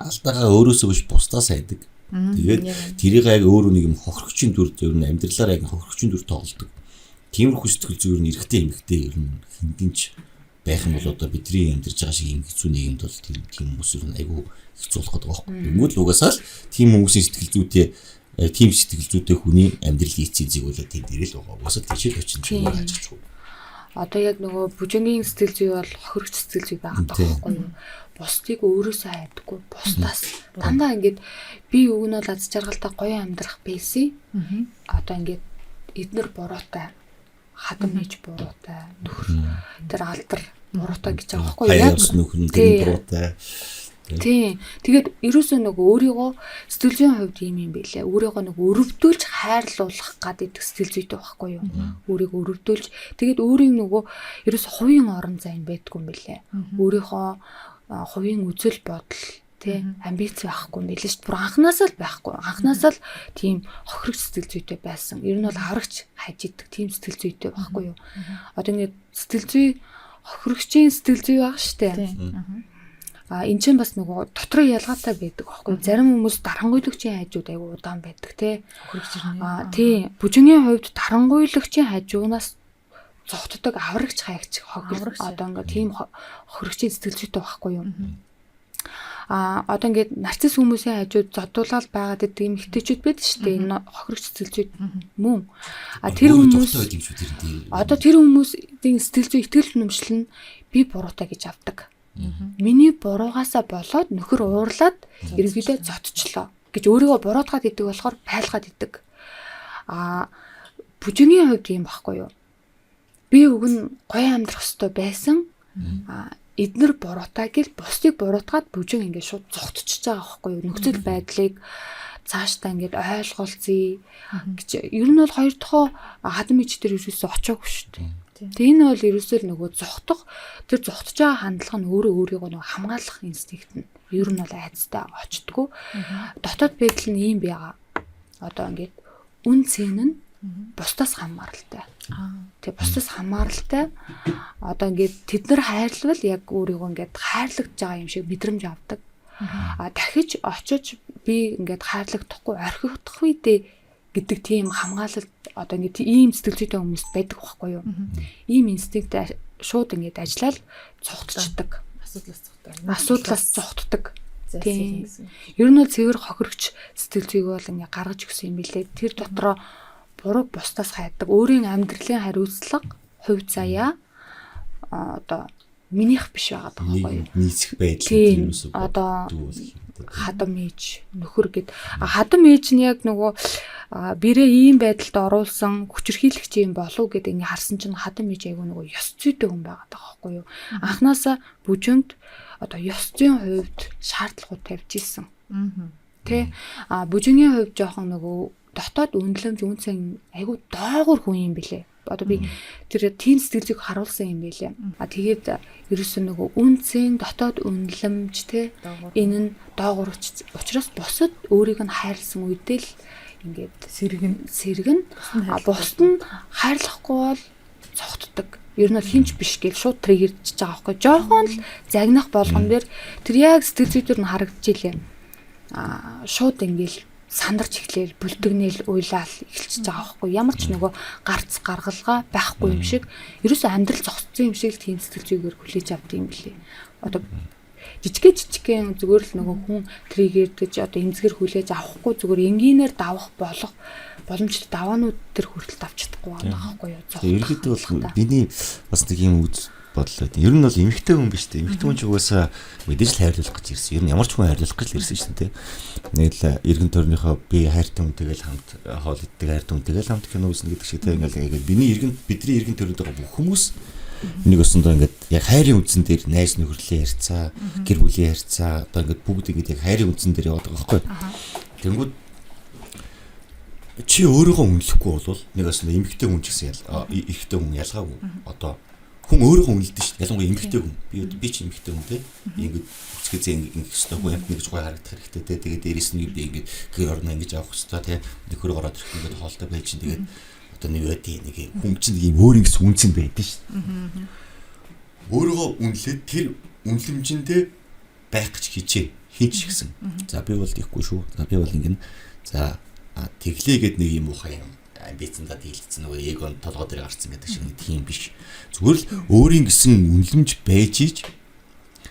алдагаа өөрөөсөө биш бусдаас айдаг. Тэгээд тэрийг яг өөрөө нэг юм хохирогчийн дүрд ер нь амьдралаар яг хохирогчийн дүр тоглодог. Тиймэрхүү сэтгэл зүйр нь эрэгтэй эмэгтэй ер нь хиндинч байх юм бол одоо бидний амьдарч байгаа шиг юм хэцүү нийгэмд бол тийм хүмүүс ер нь айгүй хэцүүлэх гэдэг байхгүй. Тэгмүүд л угаасаа л тийм хүмүүсийн сэтгэл зүйтэй тийм сэтгэл зүйтэй хүний амьдралын эцсийн зэгүүлээ тийм дээрэл байгаа. Угаасаа тийч л очин зүйл яаж ч юм. Одоо яг нөгөө бүжингийн сэтгэл зүй бол хохирогч сэтгэл зүй байгаа байхгүй юу? Бусдыг өөрөөсөө хайдаггүй, бусдаас дандаа ингээд би үг нь бол аз жаргалтай гоё амьдрах байсан. Одоо ингээд эднэр буруутай, хадам хийж буруутай, нөхөр тэр алдар буруутай гэж байгаа байхгүй юу? Яг нөхөр нь буруутай. Тийм. Тэгээд ерөөсөө нөгөө өөрийгөө сэтгэл зүйн хувьд юм байлээ. Өөрийгөө нөгөө өрөвдүүлж хайрлуулах гэдэг сэтгэл зүйтэй байхгүй юу? Өөрийгөө өрөвдүүлж тэгээд өөрийн нөгөө ерөөсөө хувийн орон зай байдгүй юм байлээ. Өөрийнхөө хувийн үзэл бодол тий амбиц байхгүй юм байлээ шүү дээ. Бүр анханасаа л байхгүй. Анханасаа л тийм хохирогч сэтгэл зүйтэй байсан. Ер нь бол аврагч хайж идэг тийм сэтгэл зүйтэй байхгүй юу? Одоо ингээд сэтгэл зүй хохирогчийн сэтгэл зүй байгаа шүү дээ. Энд чинь бас нөгөө дотроо ялгаатай байдаг аахгүй. Зарим хүмүүс дарангуйлагчийн хайжууд айгу удаан байдаг тий. Тий. Бүжингийн хувьд дарангуйлагчийн хайжуунаас зогтдог аврагч хайгч хохирогч одоо ингээд тийм хохирогчийн сэтгэл зүйтэй байхгүй юу. Одоо ингээд нарцисс хүмүүсийн хайжууд зодуулаад байгаад идэг юм хтэйчүүд байдаг шүү дээ. Энэ хохирогч сэтгэл зүй мөн. Тэр хүмүүс одоо тэр хүмүүсийн сэтгэл зүй итгэл үнэмшил нь би буруутай гэж авдаг. Миний буруугаасаа болоод нөхөр уурлаад ерөнхийдөө зодчлоо гэж өөрийгөө буруутгаад идэг болохоор байлгаад идэг. Бүжингийн хувьд юм баггүй юу? Би үг нь гоё амьдрах ёстой байсан. Эднэр буруутай гэл бусдыг буруутгаад бүжин ингээд шууд зогтчихж байгаа байхгүй юу? Нөхцөл байдлыг цаашдаа ингээд ойлгуулцъя гэж. Ер нь бол хоёр дахь хадам ичдэр ерөөсөө очоогүй шүү дээ. Тэгээ энэ бол ерөөсөө нөгөө зогтох тэр зогтож байгаа хандлага нь өөрийгөө нөгөө хамгаалах инстинкт нь ер нь бол айцтай очтгоо. Дотоод байдал нь ийм байгаа. Одоо ингээд үн цэн нь бусдаас хамааралтай. Тэгээ бусдаас хамааралтай. Одоо ингээд тэд нар хайрлавал яг өөрийгөө ингээд хайрлагдж байгаа юм шиг мэдрэмж авдаг. Дахиж очиж би ингээд хайрлагдахгүй орхигдох үедээ гэдэг тийм хамгаалалт одоо ингээд ийм сэтгэл зүйтэй хүмүүс байдаг байхгүй юу? Ийм инстинкт шууд ингээд ажиллаад цогтчдаг. Асуудлаас цогтдаг. Тийм. Ер нь бол цэвэр хохирогч сэтгэл зүйг бол ингээд гаргаж өгсөн юм билээ. Тэр дотроо буруу бусдаас хайдаг. Өөрийн амьдралын хариуцлага, хувь заяа одоо минийх биш байгаа байхгүй юу? Нийцэх байдал тийм үү? Одоо хадам ээж нөхөр гэд хадам ээж нь яг нөгөө бэрээ ийм байдалд оруулсан хүчирхийлэгч юм болов гэдэг ингээ харсан чинь хадам ээж айгүй нөгөө ёс зүйтэй хүн байгаа байхгүй юу? Анханасаа бүжинд одоо ёс зүйн хувьд шаардлагууд тавьж исэн. Тэ бүжингийн хувьд жоохон нөгөө дотоод үнэлэмж үнцэн айгүй доогуур хүн юм бэлээ. Одоо би тэр тийм сэтгэл зүйг харуулсан юм байлээ. Тэгээд ерөөсөө нөгөө үнцэн дотоод үнэлэмж те энэ нь доогуур учраас бусад өөрийг нь хайрлсан үедээ л ингээд сэргэн бусд нь хайрлахгүй бол цогтдаг. Ер нь бол хинч биш гэж шууд триггерч байгаа байхгүй. Жохон л загнах болгон дээр тэр яг сэтгэл зүйдэр нь харагдчихилээ. Шууд ингээд сандарч эхлээл бүлдгнээл уйлаал эхэлчихэж байгаа байхгүй. Ямар ч нөгөө гарц гаргалгаа байхгүй юм шиг ерөөсөө амьдрал зогсцсон юм шиг л тийм сэтгэл зүйгээр хүлээж авд юм билээ. Одоо жижигхэн зүгээр л нөгөө хүн триггер гэж одоо эмзгэр хүлээж авахгүй зүгээр энгийнээр давах болох боломжтой даваанууд тэр хүртэл давч чадахгүй байгаа байхгүй юу. Ерөнхийдөө бол биний бас нэг юм үз бодлоо. Ер нь бол эмэгтэй хүн биш үү? Эмэгтэй хүн ч угаасаа мэдээж л хайрлуулах гэж ирсэн. Ер нь ямар ч хүн хайрлуулах гэж ирсэн шүү дээ. Нэг л эргэн тойрныхоо би хайртай хүнтэйгээл хамт хоол иддэг хайртай хүнтэйгээл хамт кино үзнэ гэдэг шиг тийм ингээл бидний эргэн тойронд байгаа бүх хүмүүс нэг өсөндөө ингээд яг хайрын үндсэн дээр найз нөхөрлөө ярьцаа, гэр бүлийн ярьцаа одоо ингээд бүгд ингээд яг хайрын үндсэн дээр яваад байгаа байхгүй. Тэнгүүд чи өөрийгөө үнэлэхгүй бол нэг өсөндөө эмэгтэй хүн ч гэсэн эрэгтэй хүн ялгаагүй. Одоо хүн өөрийгөө үнэлдэг шүү дээ. Ялангуяа эмэгтэй хүн. Би ч эмэгтэй хүн те. Ингээд үсгэзээ ингээд өстой хүн амт нэгж гой харагдах хэрэгтэй те. Тэгээд дээрэс нь би ингээд гэр орно ингэж авах хэрэгтэй те. Нөхөр ороод ирэх ингээд хоолтой байж чинь тэгээд одоо нэг үеий нэг хүн чинь нэг юм өөр ингэс үнцэн байдаг шүү дээ. Өөрийгөө үнэлээд тэр үнэлэмжиндээ байх гэж хичээ. Хинч гисэн. За би бол тийхгүй шүү. За би бол ингэн. За тэглээгээд нэг юм ухаа юм. Амбицандаа дийлцсэн нөгөө эгон толгой дээр гарцсан гэдэг шиг нэг тийм биш. Зүгээр л өөрийн гэсэн үнэлэмж байж ич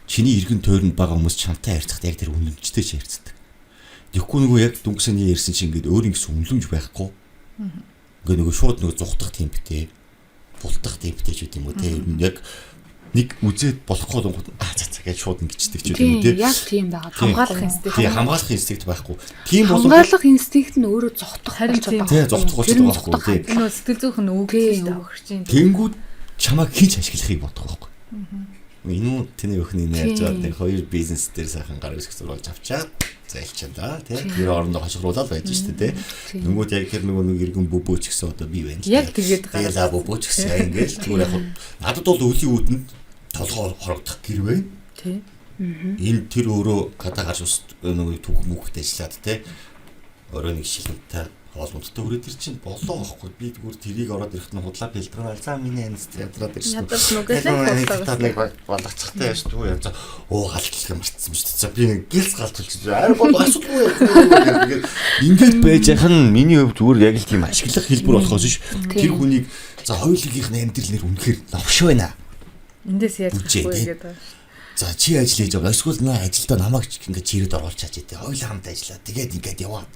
чиний эргэн тойронд байгаа хүмүүс чамтай харьцахдаа яг тэр үнэлэмжтэй ч харьцдаг. Тэгэхгүй нөгөө яг дүнсэний ярьсан чинь ингээд өөрийн гэсэн үнэлэмж байхгүй. Ингээд нөгөө шууд нөгөө зүхтах темптэй, бултах темптэй ч үгүй юм уу те. Яг нэг үзээд болохгүй л гэж шууд ингэждэг ч юм уу те. Яг тийм байгаа. Хамгаалах инстинкт. Тийм хамгаалах инстинкт байхгүй. Тийм бол хамгаалах инстинкт нь өөрөө зогтох харин болчиход байгаа. Тийм зогтох болчиход байгаа байхгүй. Энэ сэтгэл зүйн өгөх өгч юм. Тэнгүүд чамайг хийж ашиглахыг бодох байхгүй. Энэ тэний өхний найз нэг хоёр бизнес дээр сайхан гар үсгэж сурвалж авчаад зайлчаа да тий. Тэр орондоо хашгируулаад байж штэ тий. Тэнгүүд яг тэр нэг иргэн бөбөөч гэсэн одоо би байна. Яг тэгээд гараа. Тэгээд бөбөөч гэсэн ингээл зүгээр яг надад бол өлийн үүдэнд толгоор хорогдох гэр байна. Тий. Энэ тэр өөрөө гадаа гарч ус нэг түүх мөхөд ажиллаад тий. Өөрөө нэг шилэнтэй хоолмодтой хүрээд ир чинь болоо байхгүй. Би зүгээр тэрийг ороод ирэхэд нь худлаа бэлтгэн алзаа миний анст ядраад ирсэн. Ядаж нүгэлээ нэг балгацхтай яаш дүү яа. Оо халтчлах марцсан шүү дээ. Би нэг гэлс галтуулчих. Ар бол асуудалгүй. Ингээд байж яхан миний хувьд зүгээр яг л тийм ашиглах хэлбэр болохоос ш. Тэр хүнийг за хоёулынхын амьдрал нэр үнэхээр новш байна. Эндээс яаж болохгүй гэдэг. За чи ажил хийж байгаа. Эсвэл наа ажилдаа намайг ингээд чирээд оруулж чааж дээ. Хоёул хамт ажиллаа. Тэгээд ингээд яваад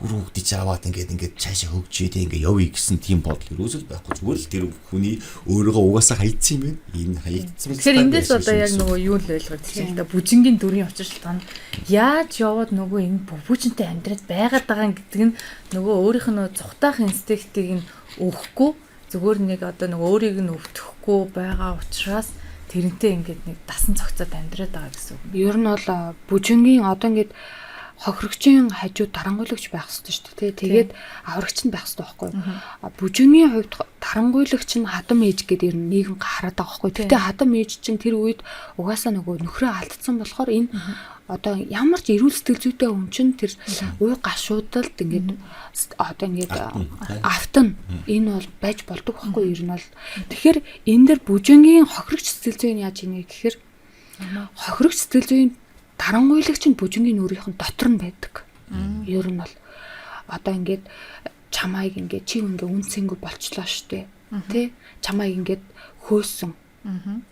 өрөвдөж аваад ингээд цаашаа хөгжөөд ингээд явъя гэсэн тийм бодол ерөөсөө байхгүй. Зүгээр л тэр хүний өөрийгөө угаасаа хайцсан юм байна. Энэ хаягдсан. Тэгэхээр эндээс одоо яг нөгөө юу л ойлгогдчих юм да. Бүжингийн дүрийн учир шалтгаан яаж яваад нөгөө энэ бүжинтэй амьдраад байгаад байгаа гэдэг нь нөгөө өөрийнх нь зүхтаах инстинктийг нь өгөхгүй зүгээр нэг одоо нөгөө өөрийг нь өвтөхгүй байгаа учраас тэрнтэй ингээд нэг дасан цогцоод амьдраад байгаа гэсэн үг. Ер нь бол бүжингийн одоо ингээд хохирогчийн хажууд дарангуйлагч байх хэрэгтэй шүү дээ. Тэгээд аврагч нь байх хэрэгтэй байхгүй юу? Бүжигийн хувьд дарангуйлагч нь хадам ээж гэдэг ер нь нийгэм хараад байгаа байхгүй юу? Тэгтээ хадам ээж чинь тэр үед угаасаа нөгөө нөхрөө алдсан болохоор энэ одоо ямар ч эрүүл сэтгэл зүйтэй хүн чинь тэр уу гашуудалд ингээд одоо ингээд автан энэ бол байж болдог байхгүй юу? Ер нь бол тэгэхээр энэ дэр бүжингийн хохирогч сэтгэл зүй нь яаж ийнэ гэхээр хохирогч сэтгэл зүйн дарангуйлагч нь бүжингийн өөрийнх нь дотор нь байдаг. Ер нь бол одоо ингээд чамайг ингээд чи ингээд үнцэнгүй болчлоо штэ. Тэ? Чамайг ингээд хөөсөн.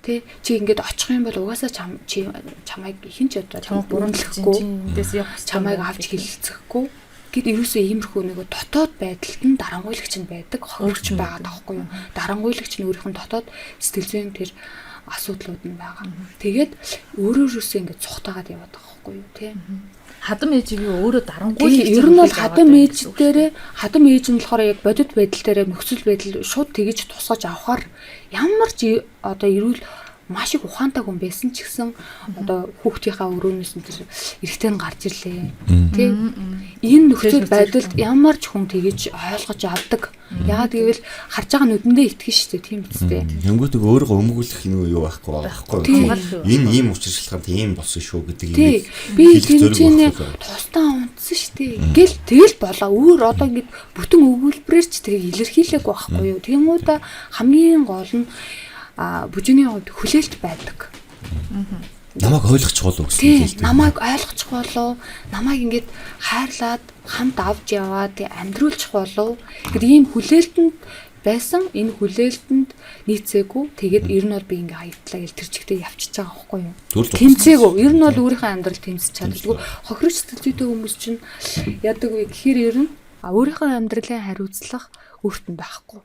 Тэ? Чи ингээд очих юм бол угаасаа чамайг хинч одоо буруунлахгүй. Чамайг авч хилэлцэхгүй. Гэт ерөөсөө иймэрхүү нэг дотоод байдалд нь дарангуйлагч нь байдаг. Хохирогч байгаа таахгүй юу? Дарангуйлагч нь өөрийнх нь дотоод сэтгэл зүйн тэр асуудлууд нь байгаа. Тэгээд өөрөөсөө ингээд цухтаагаад яваад байгаа байхгүй юу тий. Хадам ээжигийн өөрөө дарангуйлагч ер нь бол хадам ээж дээрээ хадам ээж нь болохоор яг бодит байдал дээрээ нөхцөл байдал шууд тэгэж тусгаж авахар ямар ч одоо эрүүл маш их ухаантай хүн байсан ч гэсэн одоо хүүхдийнхаа өрөөнөөс нь тэр эрэгтэй нь гарч ирлээ тий. Энэ нөхцөл байдалд ямар ч хүн тэгэж ойлгож авдаг. Яагаад гэвэл харж байгаа нүдэндээ итгэн шүү дээ тийм үстэй. Тэнгүүтээ өөрийгөө өмгөөлөх нэг юу байхгүй. Энэ ийм учир шалтгаантай ийм болсон шүү гэдэг юм. Би тэмцэнэ тусдаа унтсан шүү дээ. Гэл тэгэл болоо өөр одоо ингэ бүтэн өгүүлбэрээр ч тэгээ илэрхийлээг байхгүй юу. Тэнгүүтээ хамгийн гол нь бүжигийн хувьд хүлээлт байдаг. Намайг ойлгочих болов гэсэн хэлдэг. Намайг ойлгочих болов. Намайг ингээд хайрлаад хамт авч яваад амьдруулчих болов. Гэт ийм хүлээлтэнд байсан энэ хүлээлтэнд нийцээгүй. Тэгээд ер нь бол би ингээ хаятлаа гэл тэр чигтээ явчихж байгаа байхгүй юу? Тэмцээгүй. Ер нь бол өөрийнхөө амьдрал тэмцэж чаддаггүй. Хохирогч сэтгэл зүйтэй хүмүүс чинь яадаг вэ гэхээр ер нь өөрийнхөө амьдралын хариуцлага өөрт нь байхгүй.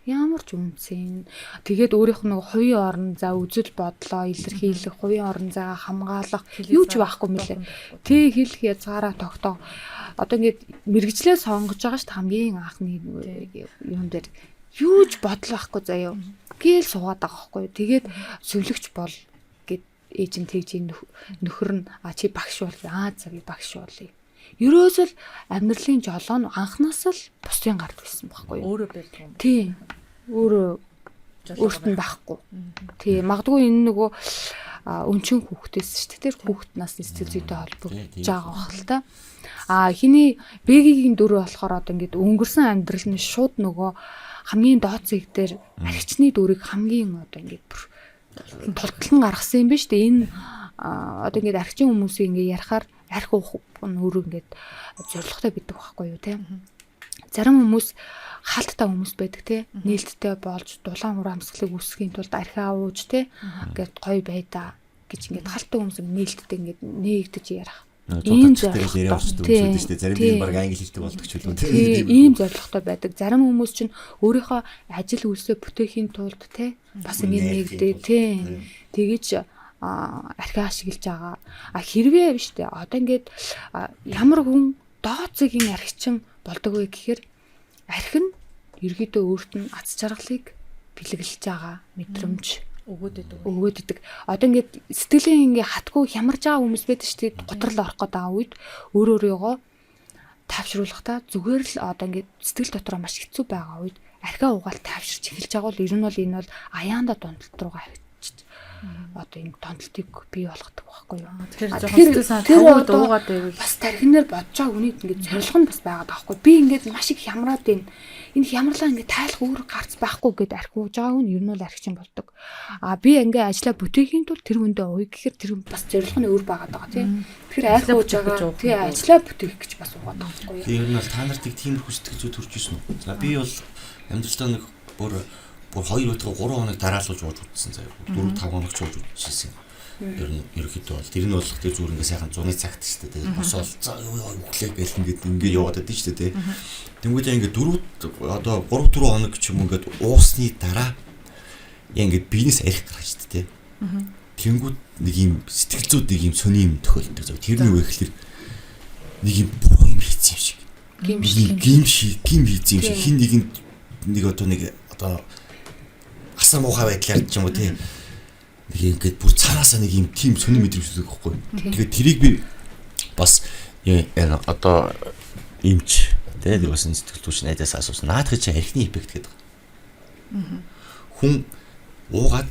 Ямар ч үнцэн. Тэгээд өөрийнх нь хувийн орон зай үзэл бодлоо илэрхийлэх, хувийн орон зайгаа хамгаалах юу ч байхгүй мөлий. Тэ хэлэх язгаараа тогтоо. Одоо ингээд мэрэгжлээ сонгож байгаа шүү дээ хамгийн анхны юм дээр юу ч бодол байхгүй заяа. Гээл суугаад байгаа байхгүй. Тэгээд сүлэгч бол гэд ээж нь тэгж нөхөр нь чи багш бол за би багш болъё. Ерөөсөл амьдралын жолоо анхнаас л бусдын гард байсан байхгүй юу? Өөрөө байдаг юм. Тийм. Өөрт нь байхгүй. Тийм. Магадгүй энэ нөгөө өнчин хүүхдээс шүү дээ. Тэр хүүхд насны сэтгэл зүйтэй холбогдож байгаа бах л та. Хиний Бэгийн дөрөв болохоор одоо ингээд өнгөрсөн амьдрал нь шууд нөгөө хамгийн доод зэг дээр архичны дүрийг хамгийн одоо ингээд тултлан гаргасан юм ба шүү дээ. Энэ одоо ингээд архичин хүмүүсийн ингээд ярихаар архи уух нь өөрөө ингээд зоригтой бидэг байхгүй юу те. Зарим хүмүүс хаалттай хүмүүс байдаг те. Нээлттэй болж дулаан хураамсгалыг үүсгэхийн тулд архиа ууж те. Ингээд гоё байдаа гэж ингээд хаалттай хүмүүс нээлттэй ингээд нээгдэж ярих. Ийм зоригтой шүү дээ. Зарим нь баг англи хэлтэй болдог ч үлээ те. Ийм зоригтой байдаг. Зарим хүмүүс чинь өөрийнхөө ажил үйлсээ бүтээхийн тулд те. Бас ингээд нээгдээ те. Тэгэж архиа ашиглаж байгаа. Хэрвээ биш үү? Одоо ингээд ямар хүн доод зэгийн архичин болдог вэ гэхээр архи нь ерөөдөө өөрт нь аз жаргалыг бэлэглэж байгаа мэдрэмж өгөөд идэг. Одоо ингээд сэтгэлийн ингээд хатгүй хямарж байгаа хүмүүс байдаг шүү дээ. Готрол орох гээд байгаа үед өөрийгөө тавшруулахдаа зүгээр л одоо ингээд сэтгэл дотроо маш хэцүү байгаа үед архиа угаал тавширч эхэлж байгаа бол ер нь бол энэ бол аяанда дундалт руугаа хавчиж одоо энэ тонтолтыг бий болгодог байхгүй юу. Тэгэхээр тэр дуугаад байвал бас тархинаар бодож байгаа хүнийг ингээд зорилго нь бас байгаад байгаа байхгүй. Би ингээд маш их хямраад байна. Энэ хямрлаа ингээд тайлах өөр гарц байхгүй гэдээ архиуж байгааг нь ер нь бол архичин болдог. Би ингээд ажиллаа бүтээхийн тулд тэр хүндээ ууя гэхээр тэр хүн бас зорилго нь өөр байгаад байгаа тийм. Тэгэхээр архиуж байгаа тий ажиллаа бүтээх гэж бас угаад байгаа байхгүй юу. Тэр нь бол та нартыг тиймэрхүү сэтгэл зүй төрж ирсэн үү? За би бол амьдралдаа нэг бүр 2 өдөр 3 хоног дараалуулж ууж утсан заяа. 4 5 хоног ууж утсан. Ер нь ерөөхдөө бол тэр нь бол тэг зүгээр ингээ сайхан зуны цагт шүү дээ. Тэгээд босоол за өглөө гэл ингээ яваад байдаг шүү дээ. Тэнгүүдээ ингээ 3 хоног ч юм ингээд уусны дараа ингээ биенээс арих гарч дээ. Тэнгүүд нэг юм сэтгэл зүйд нэг юм сони юм тохиолддог. Тэрний үе ихлээр нэг юм буруу юм хийсэн юм шиг. Гим хийсэн юм шиг хин нэг одоо асан муухай байдлаар ч юм уу тийм нэг ингээд бүр цаанаасаа нэг юм тийм сони мэдрэмж үүсэх байхгүй. Тэгээд тэрийг би бас одоо эмч тэгээд бас сэтгэлзүйч найдаас асуусан. Наадах чи архины эффект гэдэг. Хүн уугаад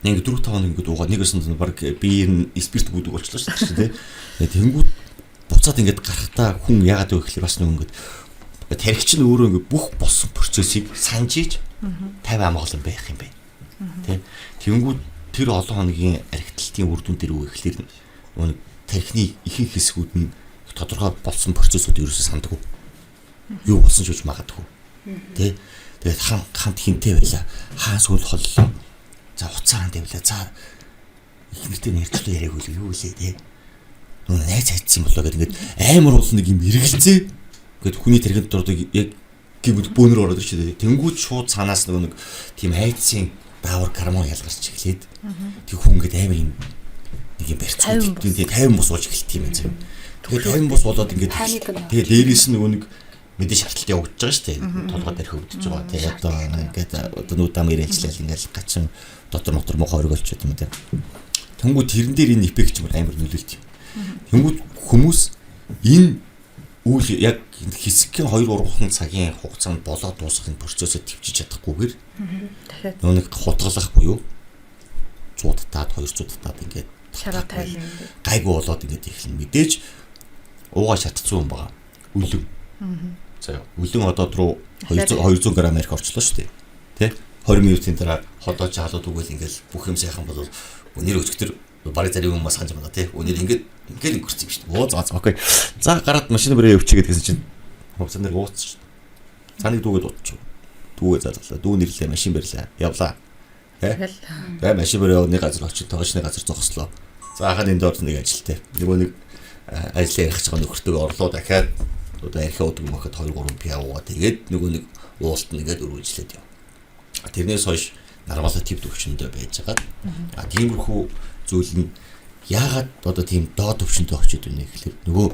нэг 4-5 хоног ингэж уугаад нэгээс нь баг биеэр нь спирт бүдэг болчихлоо шүү дээ. Тэгээд тэнгууд буцаад ингэж гарахтаа хүн яагаад вэ гэхээр бас нэг ингэж тархич нь өөрөө ингэ бүх болсон процессыг санджиж 50 амгалан байх юм байна. Тэ. Тэнгууд тэр олон хоногийн архитектийн үр дүн дээр үү гэхээр нэг тархины ихэнх хэсгүүд нь тодорхой болсон процессыг ерөөсөө санддаг. Юу болсон ч үгүй магадгүй. Тэ. Тэгээд хамт хинтээ байла. Хаан сүүл холлоо. За уцаан дэвлээ. За их нэртэй нэрчлээ яриаг үл юу лээ тэ. Нөө найз хайцсан болоо гэдэг ингээд амар уул нэг юм эргэлзээ. Ингээд хүний тархинд дурдаг яг гимд бөөнөр ороод ирчихээ. Тэнгүүд шууд цаанаас нэг тийм хайцын даавар гормон ялгарч эхлээд тэг хүн ингээд амар юм нэг юм барьцгүй тийм 50 бус ууж эхэлт юм байна. Тэгээд 50 бус болоод ингээд тэгээд дээрээс нөгөө нэг мэдээ шаардлагатай явагдаж байгаа шүү дээ. Толгой дээр хөвдөж байгаа. Тэгээд одоо ингээд одоо нүдам ирэлжлэл ингээд гачин дотор мохоо өргөлч юм дээ. Тэнгүүд тэрэн дээр энэ эффект ч амар нөлөөлт юм. Тэнгүүд хүмүүс энэ үйл яг хэсгийн 2-3 цагийн хугацаанд болоод дуусгах энэ процессыг төвчиж чадахгүйгээр дахиад нэг хутгалах буюу 100 таад 200 таад ингээд шараа тайлна. Гайгүй болоод ингээд ихлэн мэдээж уугаа шатцсан юм байгаа. Үлэн. За үлэн одоо руу 200 г арх орчлоо шүү дээ. Тэ? 20 минутын дараа ходоо жаалууд үгэл ингээд бүх юм сайхан болоод өнөр өчтөр барыг зарим юм бас ханж байна тий. Өнөр ингээд өнгөрсөн юм шүү дээ. Оо за окей. За гараад машин бүрээ өвчгээд гэсэн чинь хувцсан дээр ууцсан шүү дээ. Цааныг дүүгээд удчих. Дүүгээ залглаа. Дүү нэрлээ машин барьлаа. Явлаа. Тэ машин бүрээ нэг газар очиж тоочны газар зогслоо. За хаад энэ доор нэг ажилтай. Нөгөө нэг ажил ярих гэж байгаа нөхөртөө орлоо дахиад одоо архи удаг мөхөд 2-3 пиа уугаа. Тэгээд нөгөө нэг уулт нэгээд өргөжлээд яв. Тэрнээс хойш нормал тип төвчөндөө байж байгаа. Тиймэрхүү зүйл нь яагаад одоо тийм доод төвчөндөө очиод байна гэхэлэр нөгөө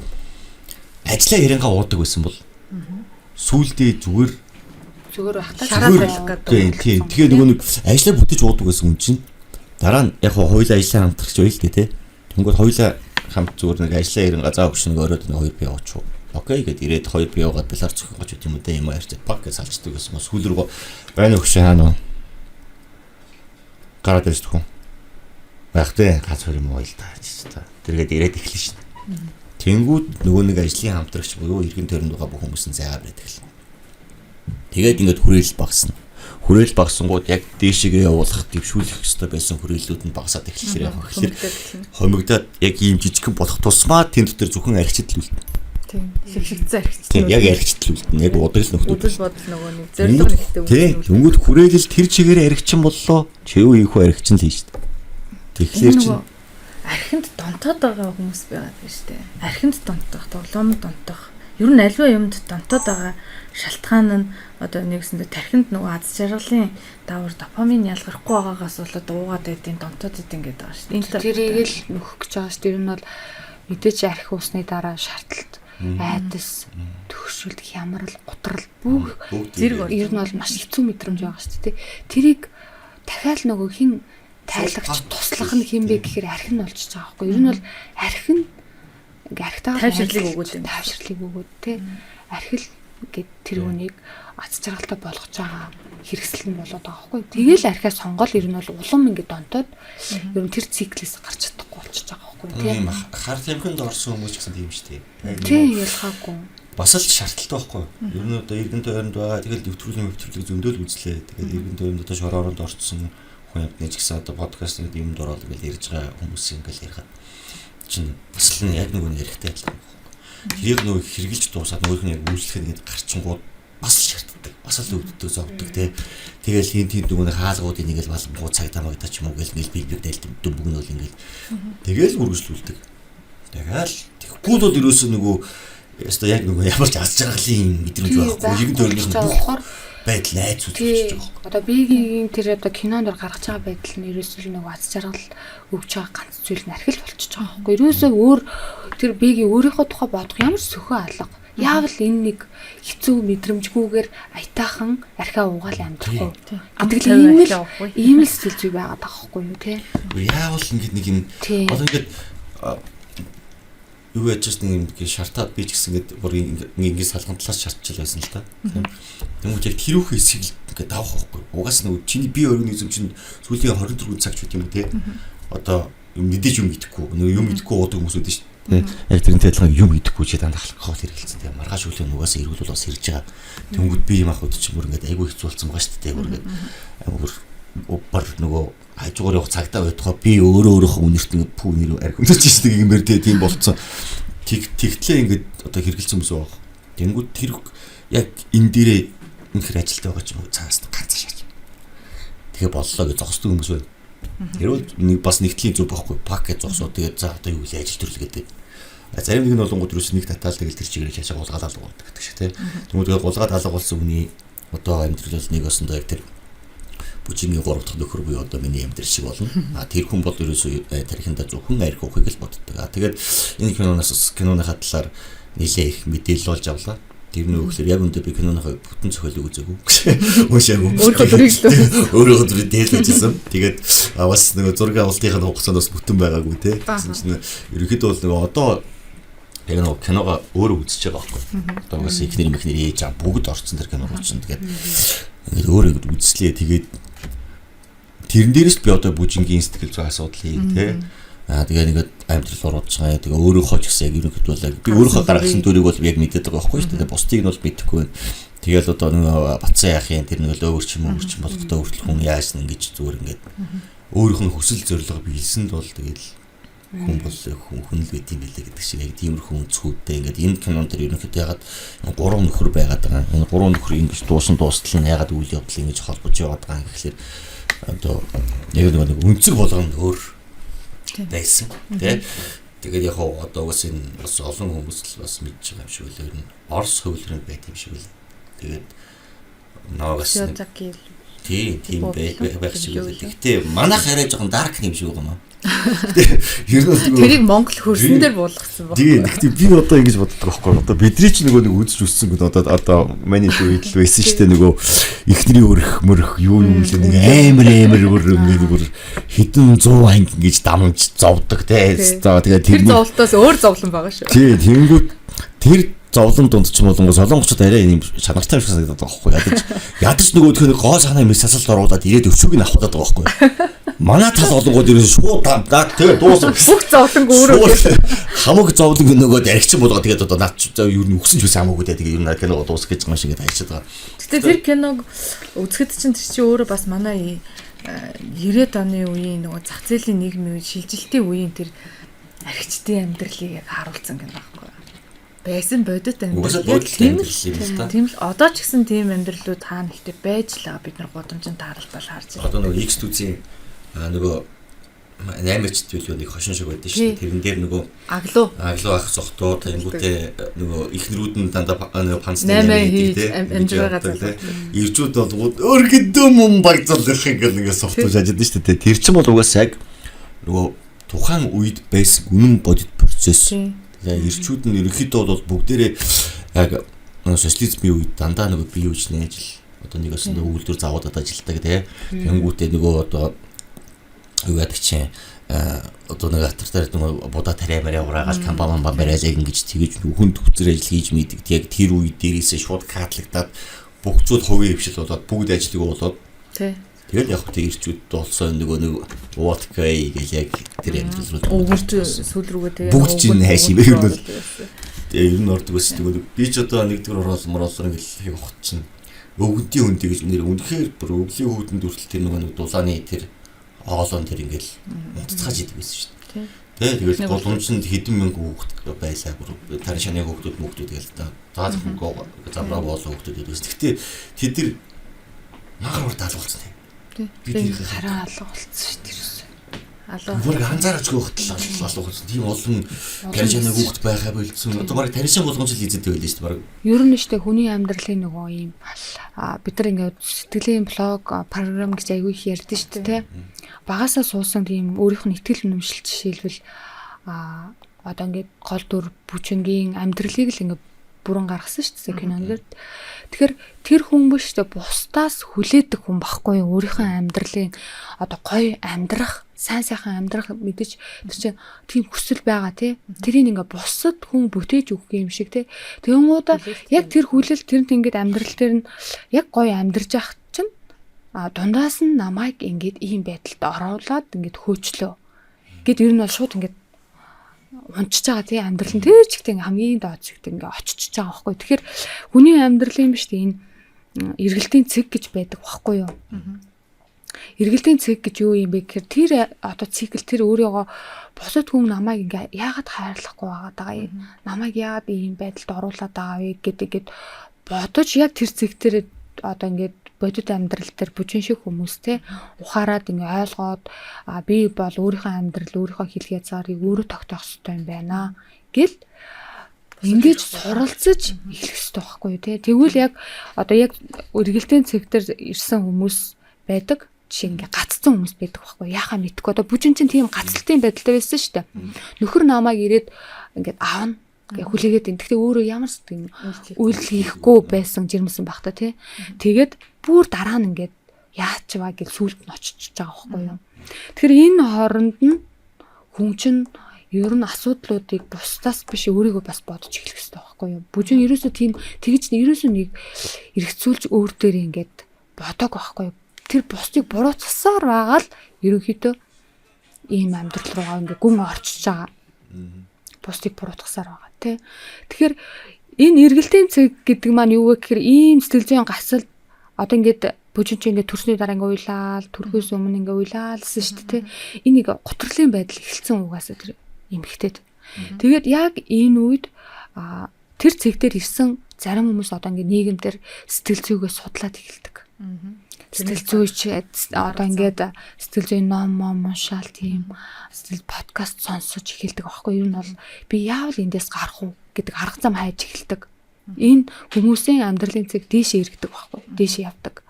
ажлаа ярингаа уудаг байсан бол сүүлдээ зүгээр байхдаа шараа тайлах гэдэг. Тийм. Тэгээ нөгөө нэг ажлаа бүтэж уудаг байсан хүн чинь дараа нь яг хоёулаа ажлаа хамтрагч байл тээ. Тэнгүүд хоёулаа хамт зүгээр нэг ажлаа ярингаа заа өгч нэг ороод нэг 2 пиа ууч. Окей гэд ирээд 2 пиагаа билар зөхөх гэж юм даа юм ярьж пак гэж салцдаг гэсэн мөн сүүл рүү байна өгч хаана гараад ирсэн хүн. Багтаа газар юм уу л да ч та. Тэргээд ирээд эхэлнэ шин. Тэнгүүд нөгөө нэг ажлын хамтрагч буюу иргэн тойронд байгаа бүх хүмүүс нь зайгаа барьдаг л. Тэгээд ингээд хүрээл багасна. Хүрээл багасангууд яг дээшээгээ явуулах дэвшүүлэх ёстой байсан хүрээлүүд нь багасаад эхэллээ яг тэгэхээр хомигдоод яг ийм жижигхэн болох тусмаа тэнд дотор зөвхөн архичд л үлдэнэ. Тийм. Шигшигдсэн архичд. Тийм яг архичд л үлдэнэ. Яг удаг л нөхдүүд. Удал бодол нөгөө нэг зорилго нэгтэй үлдэнэ. Тийм. Тэнгүүд хүрээл тэр чигээр архичин боллоо. Чи юу ийхүү архичин л хийж штэ. Тэгэхээр чи архинд донтоод байгаа хүмүүс байгаад байна штэ. Архинд донтох, тоглоомд донтох. Ер нь альва юмд донтоод байгаа шалтгаан нь одоо нэгсэндээ тархинд нөгөө аз жаргалын даавар допамин ялгархгүй байгаагаас болоод уугаад байдیں۔ Донтоод идэв гэдэг байгаа шүү дээ. Тэрийг л нөхөх гэж байгаа шүү дээ. Ер нь бол мэдээж архи уусны дараа шаардлагат айдас, төгшөлт, хямрал, гутрал бүх зэрэг ер нь бол маш хэцүү мэдрэмж байгаа шүү дээ. Тэрийг дахиад нөгөө хин тайлагч туслах нь хин бэ гэхээр архи нь болчихж байгаа байхгүй. Ер нь бол архи нь архитаа тавширлыг өгөөд тий. Архи л гэд тэр үнийг аз жаргалтай болгож байгаа хэрэгсэл нь болоод байгаа байхгүй. Тэгэл архиа сонгол ер нь бол улам ингэ донтоод ер нь тэр циклээс гарч чадахгүй болчихж байгаа байхгүй тий. Хар тамхинд орсон хүмүүс ч гэсэн тийм шүү дээ. Тий ялгаагүй. Бас л шаардлагатай байхгүй. Ер нь одоо иргэн тойронд байгаа тэгэл нэвтрүүлэг зөндөөл үзлээ. Тэгээд иргэн тойронд одоо шорооронд орцсон хүн амтны ч гэсэн одоо подкаст нэг юмд ороод ингээл ярьж байгаа хүмүүс ингээл ярихад чинь бас л яг нэг үнэхээр адилхан. Тэрийг нөгөө хэрглэж дуусаад нөгөөх нь яг үйлчлэхэд ингээд гарчингууд бас л шаарддаг. Бас л өвддөг зовдөг тий. Тэгэл хин тийм нөгөө хаалгуудыг ингээл балангуу цаг тамагтаа ч юм уу гэл ингээл биг дэлт дүмбэг нь бол ингээл тэгэл үргэлжлүүлдэг. Тэгэл тэгэхгүй бол ерөөсөө нөгөө яста яг нөгөө ямар ч аз жаргалын мэдрэмж байхгүй. Иргэн тойрны бүх байдал найз үзүүлж байгаа. Одоо биегийн тэр одоо кинонд гаргаж байгаа байдал нь ерөөсөө нэг аз жаргал өгч байгаа ганц зүйл нь архил болчихж байгаа байхгүй. Ерөөсөө өөр тэр биегийн өөрийнхөө тухай бодох ямар сөхөө алга. Яавал энэ нэг хэцүү мэдрэмжгүйгээр аятаахан архиа уугаал амьдрах уу гэдэг ийм л сэтгэл зүй байгаад байгаа байхгүй юу те. Яавал ингэж нэг юм одоо ингэж юу яаж ч нэг юм шартаад би ч гэсэн ингээд бүр ингээд салгантлаас шартчил байсан л та. Тэгмүүд яг тэрүүхэн хэсгийг ингээд давах байхгүй. Угаас нэг чиний бие организм чинь сүүлийн 24 цаг ч үгүй юм те. Одоо мэдээж юм идэхгүй, юм идэхгүй уудаг хүмүүс үүдэн шүү дээ. Яг тэрнтэй адилхан юм идэхгүй чи дандаа халах хэрэгэлсэн те. Маргааш өглөө нугаас эргүүл бол бас ирж байгаа. Тэнгүүд би юм ахуйд чинь бүр ингээд айгүй хэцүү болсон байгаа шүү дээ. Бүр ингээд амар бар нөгөө хажуугаар явах цагтаа байтугай би өөрийнхөө үнэрт ингээд пүү нэр архимдаж ирдэг юм бэр тийм болцсон. Тэгтлээ ингээд одоо хэрэгэлсэн хүмүүс байгаа. Тэнгүүд тэр яг энэ дээрээ үнэхээр ажилтаа байгаа ч юм уу цаас ганц шаач. Тэгээ боллоо гэж зогсдог хүмүүс байна. Хэрвээ нэг бас нэгтлийн зүг байхгүй пак гэж зогсоо тэгээ за одоо юу вэ ажил төрлө гэдэг. Зарим нэг нь болонгууд юус нэг татаал тэгэл тэр чигээр хашаа гулгаад алга болдог гэдэг шиг тийм. Тэнгүүд гулгаад алга болсон хүний одоо амьдрал нэг осондоо яг тэр бүжиний 3 дахь нөхөр буюу одоо миний амьдрал шиг болно. Тэр хүн бол ерөөсөө тарихында зөвхөн арх ухыг л боддог. Тэгээд энэ киноныхаа талаар нэлээ их мэдээлэл олж авлаа. Тэр нь өгөхлөөр яг өндөө би киноныхаа бүтэн зохиолыг үзээгүй. Уушаагүй. Өөрөө би дээлжсэн. Тэгээд бас нэг зураг авалтынхаа хугацаанд бас бүтэн байгаагүй те. Гэсэн чинь ерөнхийдөө бол нэг одоо яг нэг киногоо өөрөө үзэж байгаа байхгүй. Одоо бас ихнэр ээж аа бүгд орцсон тэр киног үзсэн. Тэгээд ингээд өөрөө үзлээ. Тэгээд тэрэн дээрээс би одоо бүжингийн сэтгэл зүйн асуудлыг те тэгээ ингээд амьдрал оруулж байгаа. Тэгээ өөрийнхөө ч гэсэн яг ерөнхийдөө бол би өөрийнхөө гаргасан дүрийг бол яг мэдээд байгаа байхгүй шүү дээ. Бусдыг нь бол мэдэхгүй байна. Тэгэл одоо нөгөө бацаа яахын тэр нэг л өөрчим болгохдоо хүртэл хүн яаж ингэж зүгээр ингээд өөрийнх нь хүсэл зорилго биелсэнд бол тэгэл хүн бол хүн л байт юм билээ гэдэг шиг яг тиймэрхүү үнцгүүдтэй ингээд энэ кинон дээр ерөнхийдөө ягаад 3 нөхөр байгаад байгаа. Энэ 3 нөхөр ингэж дуустал нь ягаад үйл явдал ингэж холбож яваад байгаа юм гэхэлэр одоо яг нэг үнцэг болгоно өөр байсан тий. Тэгээд яг одоо бас энэ бас олон хүмүүс л бас мэдж байгаа юм шиг үлээр нь Орос хөвлөрөнд байт юм шиг үлээ. Тэгээд наагаас тийм байх шиг үлээ. Гэтэ манайх арай жоохон дарк юм шиг байгаа юм. Тэрийг Монгол хөрсөн дээр буулгасан байна. Тийм. Гэхдээ би одоо ингэж боддог байхгүй. Одоо бидний ч нөгөө нэг үзэж үссэн гэнэ одоо маний шүүл байсан ч тэ нөгөө ихний өрх мөрх юу юм л нэг амар өөр хэдэн 100 анги ингэж дамж зовдөг те. Тэгээд тэр зовлтоос өөр зовлон байгаа шүү. Тийм. Тэнгүүд тэр зовлон дунд ч болонгос солонгочууд арай юм шанартай шиг санагдаад байгаа байхгүй. Ядаж нөгөө тэр гоо санаа мэс сасалд оруулаад ирээд өчүүг нь авах гэдэг байгаа байхгүй. Манай тал олонгууд ерөөс шууд даад тэгээ дуусах бүх зовлонг өөрөө хамаг зовлонг нөгөөд аригчин болгоо тэгээд одоо наад юу нь өгсөн ч байсан хамаагүй тэгээд юу наад киног дуусах гэж байгаа шиг хайчаад байгаа. Гэтэ тэр киног үзэхэд чинь тэр чинь өөрөө бас манай 90-ад оны үеийн нөгөө зах зээлийн нийгмийн үе шилжилтийн үеийн тэр аригчдын амьдралыг яг харуулсан кино байхгүй. Байсан бодит амьдрал тийм л одоо ч гэсэн тийм амьдралууд хаана ихтэй байж л бид нар гудамжинд тааралбал харж байна. Одоо нөгөө X дүүцийн нөгөө 8-д төлөв нэг хошин шиг байдаг шүү дээ. Тэрэн дээр нөгөө аглуу ах зогтоо тэнгүүтээ нөгөө ихнэрүүд нь дандаа панцны амжилттай тийм. Иржүүд бол өргөдөө мөн багцлах гэх нэг софтвер ажиж байна шүү дээ. Тэр чинь бол угаасаа яг нөгөө тухайн үед байсан үнэн бодит процесс. Тэгээ ирчүүд нь ерөнхийдөө бол бүгдээрээ яг социализмын үед дандаа нөгөө бие үжнэ ажил одоо нэг өсөн өгүүлбэр заавадад ажилтдаг тийм. Тэнгүүтээ нөгөө одоо юу гэдэг чинь одоо нэг атартаар нөгөө будаа тариамаар яваагаал компани бариаж ингэж тэгэж хүнд хүчээр ажил хийж мэддэг. Яг тэр үед дээрээсээ шууд катлагдаад бүх зүйл хувийн хвшил болоод бүгд ажлыг болоод тий. Тэгээд яг хөтэ ирчүүд болсон нөгөө нэг водкай гэж яг тэр амьдрал руу өвөрч сүүл рүүгээ тэгээд бүгд чинь хайш юм ер нь. Тэгээ ер нь ордог байсан нөгөө би ч одоо нэгдүгээр оролцмор гэж явах чинь өвгөдийн хүнтэй гэж нэр үнэхээр бүр өвлийн хүүдэнд хүртэл тэр нөгөө дулааны тэр оолон тэр ингээл унтцгааж идэг байсан шүү дээ. Тэгээд голомчонд хэдэн мянган хүүхэд байлаа. Тарын шаны хүүхдүүд тэгэл зааж хөнгөө замраа боолоо хүүхдүүд байсан. Гэхдээ тэд нар магаар даалгуулсан тийм. Би хараа алга болсон шүү дээ. Бүр анзаарч хөөхтөл алуулсан. Тийм олон тарын шаны хүүхэд байхаа болцсон. Одоо баг тарын шан болгоомжл хийдэг байлээ шүү дээ. Баг. Ер нь шүү дээ хүний амьдралын нөгөө юм бид нар ингээд сэтгэлийн блог програм гэж аягүй их ярьдэн шүү дээ. Багасаа суусан тийм өөрийнх нь ихтгэл үнэмшил жишээлбэл одоо ингээд гол дүр бүжингийн амьдралыг л ингээд бүрэн гаргасан шүү дээ кинонд. Тэгэхээр тэр хүн биш дээ бусдаас хүлээдэг хүн баггүй юу өөрийнхөө амьдралын одоо гоё амьдрах сайн сайхан амьдрах мэдээж тэр чинь тийм хүсэл байгаа тий. Тэрийг ингээ бусад хүн бүтээж өгөх юм шиг тий. Тэгмүүдээ яг тэр хүлэл тэрэнд ингээд амьдрал дээр нь яг гоё амьдарч явах чинь дундаас нь намайг ингээд ийм байдалд оруулаад ингээд хөөчлөө. Гэт ер нь бол шууд ингээд унчиж байгаа тий амьдрал нь тэр чигт ингээ хамгийн доод чигт ингээ очиж байгаа байхгүй. Тэгэхээр хүний амьдрал юм биш тий энэ эргэлтийн цэг гэж байдаг байхгүй юу? Эргэлтийн цэг гэж юу юм бэ гэхээр тэр одоо цикл тэр өөрийгөө бусад хүн намайг ингээ яагаад хайрлахгүй байгаа юм? Намайг яагаад ийм байдалд оруулаад байгаа вэ гэдэг бодож яг тэр цэг тэр одоо ингээд бодит амьдрал дээр бүжин шиг хүмүүс те ухаарад ингээ ойлгоод би бол өөрийнхөө амьдрал өөрийнхөө хэлгээ цаарыг өөрөө тогтоох хэрэгтэй юм байна гэл ингэж суралцаж эхлэх хэрэгтэй байхгүй тий. Тэгвэл яг одоо яг эргэлтийн цэг дээр ирсэн хүмүүс байдаг. Жишээ ингээ гаццсан хүмүүс байдаг байхгүй. Яхаа мэдгүй. Одоо бүжин чинь тийм гацлтын байдалтай байсан шүү дээ. Нөхөр намайг ирээд ингээд аавна гэ хүлээгээд ин. Гэхдээ өөрөө ямар сэтгэн үйл хийхгүй байсан жирэмсэн байх та тий. Тэгээд бүр дараа нь ингээд яачваа гэж сүулт нь очиж байгаа байхгүй юу. Тэгэхээр энэ хооронд нь хүн чинь ер нь асуудлуудыг бусдаас биш өөрийгөө бас бодож эхлэх хэрэгтэй байхгүй юу. Бүжин ерөөсөө тийм тэгж ерөөсөө нэг эргэцүүлж өөр дээр ингээд бодог байхгүй юу. Тэр бусдыг буруутгасаар байгаа л ерөнхийдөө ийм амьдрал руугаа ингээд гүн орчиж байгаа. Бусдыг буруутгасаар байгаа тий. Тэгэхээр энэ эргэлтийн цэг гэдэг маань юу вэ гэхээр ийм сэтгэл зүйн гасал одоо ингээд бүжин чи ингээд төрсний дараа ингээд уйлаад төрхөөс өмнө ингээд уйлаалсан шүү дээ тий. Энийг гутрлын байдал эхэлсэн угаасаа тэр эмхтэд. Тэгээд яг энэ үед тэр цэг дээр ирсэн зарим хүмүүс одоо ингээд нийгэмдэр сэтгэл зүйгээ судлаад эхэлдэг. Сэтгэл зүйч одоо ингээд сэтгэл зүйн ном уншаал тийм сэтгэл подкаст сонсож эхэлдэг аахгүй юу. Энэ бол би яавал эндээс гарах уу гэдэг арга зам хайж эхэлдэг. Энэ хүмүүсийн амьдралын цэг дээшээ эргэдэг байхгүй дээшээ явдаг.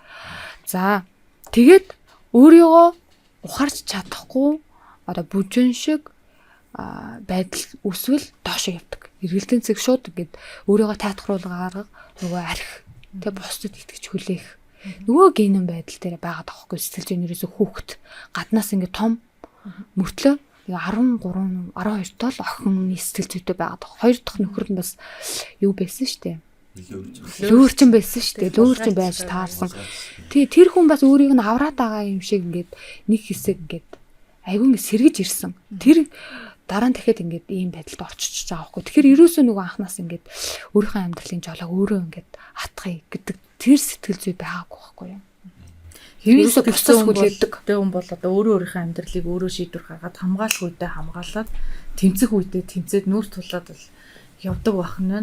За тэгээд өөрийгөө ухаарч чадахгүй одоо бүжин шиг байдал үүсвэл доошоо явдаг. Эргэлтийн цэг шууд ингээд өөрийгөө тайтгаруулга гаргах нөгөө арх тэг бусдад итгэж хүлээх нөгөө генэн байдал дээр байгаад байгаа хгүй сэтгэл зүйн ерөөсө хүүхэд гаднаас ингээд том мөртлөө 13 12 тол охины сэтгэл зүйтэй байгаад байгаа. Хоёр дахь нөхөр нь бас юу байсан штэ. Лөөрчин байсан штэ. Лөөрчин байж таарсан. Тэр хүн бас өөрийг нь авраад байгаа юм шиг ингээд нэг хэсэг ингээд айгүй ингээд сэргэж ирсэн. Тэр дараа нь дахиад ингээд ийм байдалд орчиж байгаа хгүй. Тэгэхээр ерөөсөө нөгөө анханаас ингээд өөрийнхөө амьдралын жолоог өөрөө ингээд хатгая гэдэг тэр сэтгэл зүй байгаагүй байхгүй юу. Ерөөсөө бусдаас хүлээдэг. Хүн бол одоо өөрийнхөө амьдралыг өөрөө шийдвэр гаргаад хамгаалах үедээ хамгаалаад тэмцэх үедээ тэмцээд нүүр тулаад бол явдаг бахна.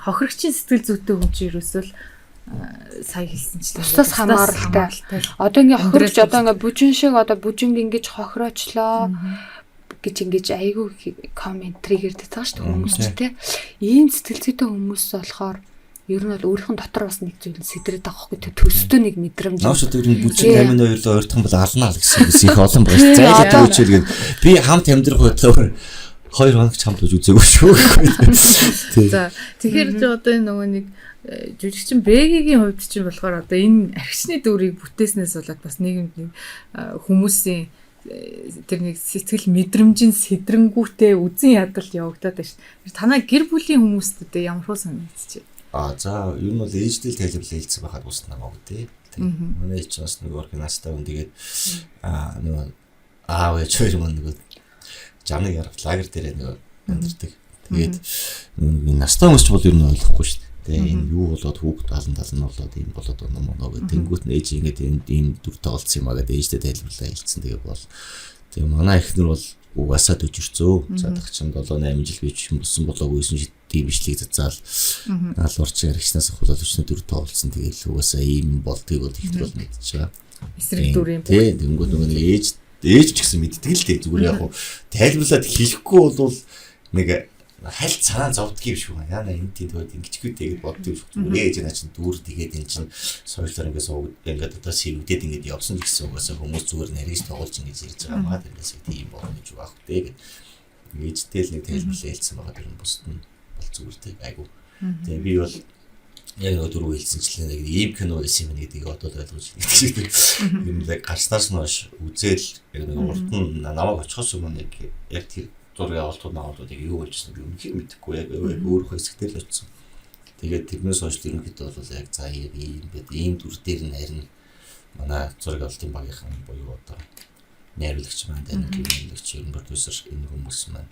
Хохирогчийн сэтгэл зүйтэй хүн чинь ерөөсөө сая хэлсэнчлээ. Бусдаас хамааралтай. Одоо ингээ хохирогч одоо ингээ бүжин шиг одоо бүжинг ингэж хохироочлоо гэж ингэж айгүй комментарийг ирдэг байгаа шүү дээ хүмүүс ч тийм. Ийм сэтгэл зүйтэй хүмүүс болохоор ер нь бол өөрийнх нь дотор бас нэг зүйл сэтрээд байгаа хгүй төстөө нэг мэдрэмж. Наач тэр нь бүжиг 82-оор ойртох юм бол алнаа л гэсэн их олон байна. Зайлаад үүчилгээд би хамт амьдрах бодлоор 2 хоног хамт үзээгүй шүү. За тэгэхээр ч одоо энэ нөгөө нэг жүжигчин Бэгийн хувьд чинь болохоор одоо энэ архичны дүрийг бүтээснээс болоод бас нийгэмд нэг хүмүүсийн тэр нэг сэтгэл мэдрэмжийн сэдрэнгүүтээ үзэн ядалт явагдаад байна шүү. Танай гэр бүлийн хүмүүстүүдээ ямар хөө санагдчихэ? За ер нь бол ээждэл тайлбарлал хэлсэн байхад ус намаагүй тий. Манай ээж бас нөгөө настай хүн тэгээд нөгөө аав ээж хоёр маань нөгөө замны ярах лагер дээр нөгөө амьдэрдэг. Тэгээд нөгөө настай хүмүүс ч бол ер нь ойлгохгүй шүү дээ. Энэ юу болоод хүүхд талан болоод ийм болоод оноо гэдэг. Тэнгүүт нь ээж ингээд ийм дүртэй олцсон юм а гэдэг ээжтэй тайлбарлаа хэлсэн. Тэгээд бол тэгээд манай эхнэр бол угаасаа төжирцөө. Цаадах чинь 7-8 жил бич болсон болоогүй юм тийм бичлэг зазаал алуурч яригчнаас ахуулаад өчнө дүртэй олцсон. Тэгээд угаасаа ийм болдгийг бол ихнэр бол мэдчихэе. Эсрэг дүр юм. Тэгээд тэнгүүт нөгөө ээж ч гэсэн мэддэг л дээ. Зүгээр яг тайлбарлаад хэлэхгүй бол нэг хальт санаа зовдгийг биш үү? Яна энэ тиймд ингэчгүй тэгээд боддог биш үү? Ээж наа чинь дүүр тэгээд энэ чинь сойрлоор ингээд одоо сэвдээд ингээд явсан гэсэн угаасаа хүмүүс зүгээр нарийж тоглож ингэж ирж байгаа маа тэрнээс тийм болно гэж байх үү гэдэг. Ээжтэй л нэг тайлбарлаа хэлсэн байгаа юм бусд нь бол зүгээр тэг айгу. Тэгээд би бол яг нөгөө дөрөв хэлсэнчлэн нэг ийм кино байсан юм гэдгийг одоо ойлгож байна гэдэг шиг юм л гарснаас нь хойш үзэл яг нэг урд нь намайг очихоос өмнө яг тэр зургийн авалтуудыг юу болжсэн би үнэхээр мэдэхгүй яг өөрөө хэсэгтэй л очсон. Тэгээд тэрнээс хойш ерөнхийдөө бол яг за ийм дүр дээр нь харин манай зураг авалтын багийнхан буюу одоо найруулагч маань найруулагч ерөн продюсер энэ хүмүүс маань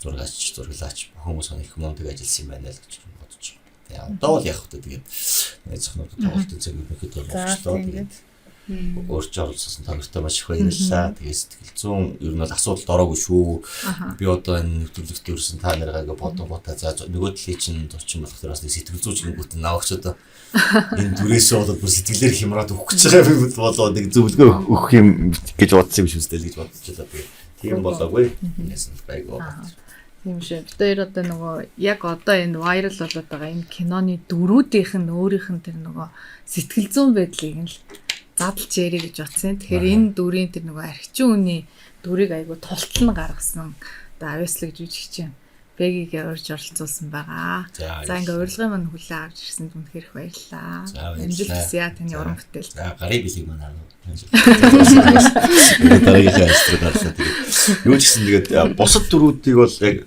зурглаач хүмүүс их мундаг ажилласан юм байна л гэж бодож байна. Тэгээ одоо бол яг хөтэ тэгээд найзхнуудад тоглолтын цаг ерөнхийдөө болчихлоо. Тэгээд өөрчлөлт оруулсан төгсдөө маш их баярлалаа. Тэгээд сэтгэл зүйн ер нь бол асуудалд ороогүй шүү. Би одоо энэ нэвтрүүлэгт өрсөн та нарыг бодоо за нөгөө талын чинь зочин болох учраас сэтгэл зүйч нэгүүт навагч одоо энэ дүрээс болоод бүр сэтгэлээр хямраад өгөх гэж байгаа би болоо нэг зөвлөгөө өгөх юм гэж бодсон юм шүү дээ гэж бодчихлоо. Тийм болоогүй. Нэсэн байгоо. Тийм шүү. Тэр одоо нөгөө яг одоо энэ вайрал болоод байгаа энэ киноны дөрүүдийнх нь өөрийнх нь тэр нөгөө сэтгэл зүйн байдлыг нь л задлж ярих гэж утсан. Тэгэхээр энэ дүрийн тэр нөгөө архичин үний дүрийг айгу тултал нь гаргасан. Одоо авьяаслаг жүжигчин Бэгийг урьж оролцуулсан байгаа. За ингээ урилгын маань хүлээн авч ирсэнд үнэхээр их баярлалаа. Амжилт хүсье таны уран бүтээл. За гарыг бэлэг маань аа. Дараагийн хэсэг гарсан. Юу ч гэсэн тэгээд бусад дүрүүдийг бол яг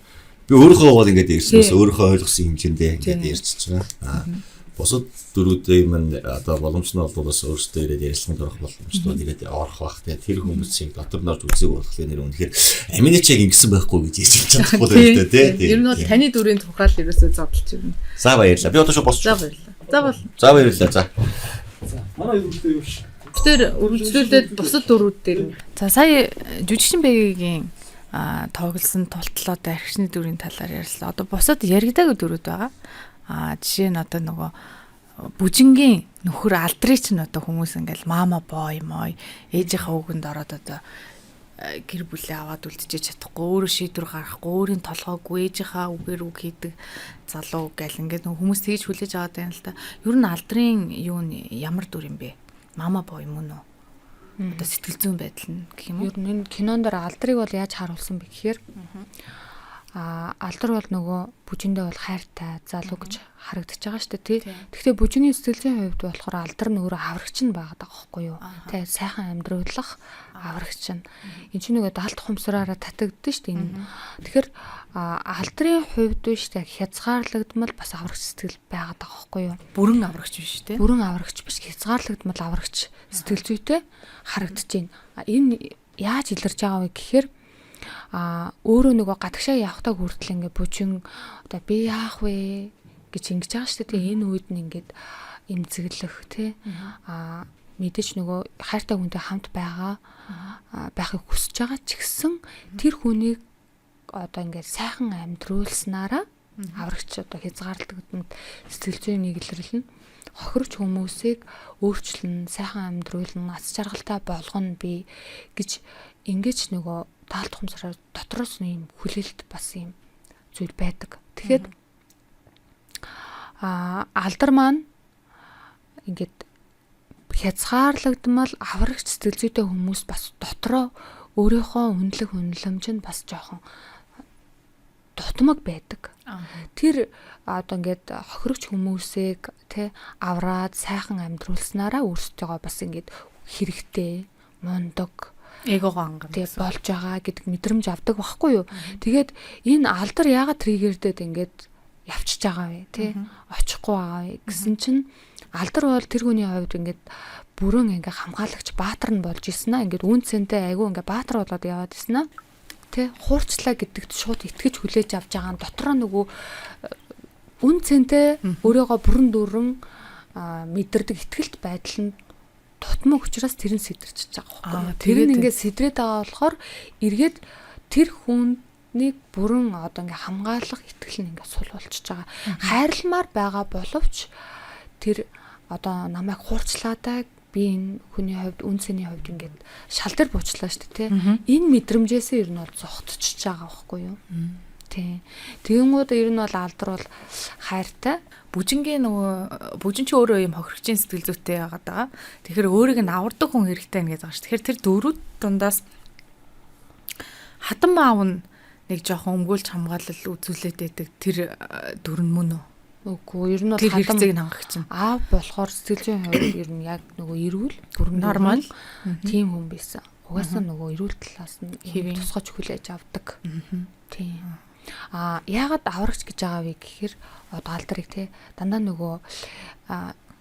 би өөрөө бол ингээд ярьснаас өөрөө ойлгосон хэмжээндээ ингээд ярьчихж байна. Бусад дүрүүдээ маань одоо боломж нь бол бас өөрсдөө ирээд ярилцлаганд орох боломжтой ирээд орох бах. Тэр хүмүүсийг дотор норж үзег болохоор нэр үнэхээр аминичийг ингэсэн байхгүй гэж ярьж чадахгүй л дээ тий. Ер нь бол таны дүрийн тухай л ерөөсөө задлж ирнэ. За баярлалаа. Би одоо шууд босч. За баярлалаа. За баярлалаа. За. Манай өргөдөө юу ш. Тэр үргэлжлүүлээд бусад дүрүүд дээр. За сая жүжигчин Бэгийн тоглосон тултлоод архичны дүрийн талаар ярьлаа. Одоо бусад яригдаагүй дүрүүд байгаа. Жишээ нь одоо нөгөө бүжингийн нөхөр алдрыг чинь одоо хүмүүс ингээл мама бой мой ээжийнхээ үгэнд ороод одоо гэр бүлээ аваад үлдчихэж чадахгүй өөрөө шийдвэр гаргахгүй өөрийн толгойг ээжийнхээ үгээр үг хийдэг залуу гэл ингээд хүмүүс тэгж хүлээж аваад байна л да. Ер нь алдрын юу нь ямар дүр юм бэ? Мама бой мөн үү? Одоо сэтгэл зүйн байдал нь гэх юм уу? Ер нь энэ кинон дээр алдрыг бол яаж харуулсан бэ гэхээр алдар бол нөгөө бүжиндээ бол хайртай залуу гэж харагдаж байгаа шүү дээ тий. Гэхдээ бүжиний сэтгэл зүйн хувьд болохоор алдар нөгөө аврагч нь байгаа даахгүй юу? Тэ сайхан амьдруулах аврагч нь. Энд чинь нөгөө далд хумсраараа татагддаг шүү дээ. Тэгэхээр алдрын хувьд биш тэ хязгаарлагдмал бас аврагч сэтгэл байгаа даахгүй юу? Бүрэн аврагч биш тий. Бүрэн аврагч биш хязгаарлагдмал аврагч сэтгэл зүйтэй харагдаж байна. Энэ яаж илэрч байгаа вэ гэхээр өөрөө нөгөө гадагшаа явахтаа хүртэл ингээ бүжин одоо би яах вэ гэж ингэж байгаа шүү дээ. Энэ үед нь ингээд эмзэглэх тий мэдээж нөгөө хайртай хүнтэй хамт байхыг хүсэж байгаа ч гэсэн тэр хүнийг одоо ингээд сайхан амьдруулснараа аврагч одоо хязгаарлагдмал сэтгэл зүйн нийглэрэл нь хохирч хүмүүсийг өөрчлөн сайхан амьдруулна аз жаргалтай болгоно би гэж ингэж нөгөө таалт хумсраар дотроос нь юм хүлээлт бас юм зүйл байдаг. Тэгэхээр алдар маань ингээд хязгаарлагдмал аврагч сэтгэл зүйтэй хүмүүс бас дотроо өөрийнхөө үнэлэх үнэлэмж нь бас жоохон дутмаг байдаг. Тэр одоо ингээд хохирогч хүмүүсийг тэ авраад сайхан амьдруулснараа өөрсдөө бас ингээд хэрэгтэй мундаг эгогоо ангар тэг болж байгаа гэдэг мэдрэмж авдаг байхгүй юу. Тэгээд энэ алдар яагаад триггердэд ингээд явчихж байгаа вэ тий очихгүй байгаа вэ гэсэн чинь алдар бол тэр хүний хувьд ингээд бүрэн ингээ хамгаалагч баатар нь болж ирсэн аа. Ингээд үн цэнтэй айгүй ингээ баатар болоод яваад ирсэн аа. Тэ хуурчлаа гэдэгт шууд итгэж хүлээж авч байгаа нь дотроо нөгөө үн цэнтэй өөрийгөө бүрэн дүүрэн мэдэрдэг итгэлт байдал нь тутмаг учраас тэр нь сэдэрчж байгаа байхгүй. Тэр нь ингээд сэдрээд байгаа болохоор эргээд тэр хүнийг бүрэн одоо ингээ хамгаалах итгэл нь ингээ сул болчихж байгаа. Хайрламар байгаа боловч тэр одоо намайг хуурчлаадаг би энэ хүний хувьд үн цэний хувьд ингээд шал дээр буучлаа шүү дээ тий. Энэ мэдрэмжээсээ ер нь бол зогтчихж байгаа байхгүй юу? Тий. Тэгэнгүүт ер нь бол алдар бол хайртай. Бүжингийн нөгөө бүжин ч өөрөө юм хохирогчийн сэтгэл зүйтэй байгаад байгаа. Тэгэхээр өөрийг нь авардаг хүн хэрэгтэй нэ гэж байгаа шүү. Тэгэхээр тэр дөрүүд дундаас хатан маав нь нэг жоохон өмгөөлж хамгаалал үзүүлээд байдаг тэр дүр нь мөн үү? Үгүй ер нь бол тэр хэрэгцээг нь хангах чинь. Аав болохоор сэтгэл зүйн хувьд ер нь яг нөгөө эрүүл бүрэн Нормал. тийм хүн байсан. Угаасаа нөгөө эрүүл талаас нь хэвийн тусгаж хүлээж авдаг. Тийм. Яагаад аврагч гэж байгаа вэ гэхээр одоо алдрыг те дандаа нөгөө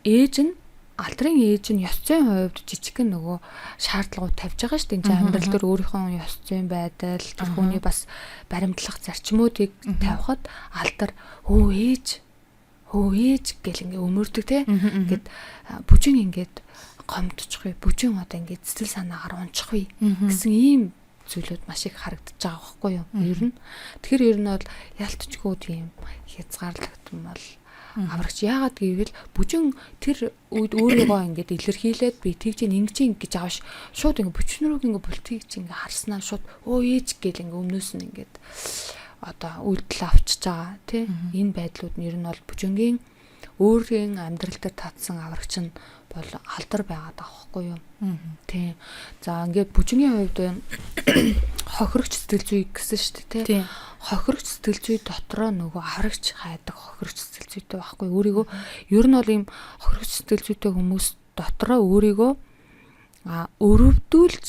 ээж нь алдрын ээж нь ёс зүйн хувьд жижигхэн нөгөө шаардлагууд тавьж байгаа шүү дээ. Энд амьдрал дээр өөрийнхөө ёс зүйн байдал, тэр хүний бас баримтлах зарчмуудыг тавихад алдар ээж гэл ингээ өмөрдөг те. Ингээд бүжин ингээд гомдчих вэ. Бүжин одоо ингээд сэтгэл санаагаар унчих вэ гэсэн ийм зүйлүүд маш их харагдаж байгаа байхгүй юу? Ер нь. Тэгэхээр ер нь бол ялтчгүй тийм хязгаарлагдсан бол аврагч яагаад гэвэл бүжин тэр үед өөрийгөө ингээд илэрхийлээд би тэгж ингэж ингэж ааш шууд ингээд бүчнөрөг ингээд бүлтгийж ингээд харснаа шууд ээж гэл ингээд өмнөөс нь ингээд одоо үйлдэл авчиж байгаа тий энэ байдлууд нь ер нь бол бүжингийн өөрийн амьдрал дээр татсан аврагч нь бол алдар байгаад байгаа байхгүй юу тий за ингээд бүжингийн хувьд хохирогч сэтгэл зүй гэсэн шүү дээ тий хохирогч сэтгэл зүй дотроо нөгөө аврагч хайдаг хохирогч сэтгэл зүйтэй байхгүй өөрийгөө ер нь бол ийм хохирогч сэтгэл зүйтэй хүмүүс дотроо өөрийгөө өрөвдүүлж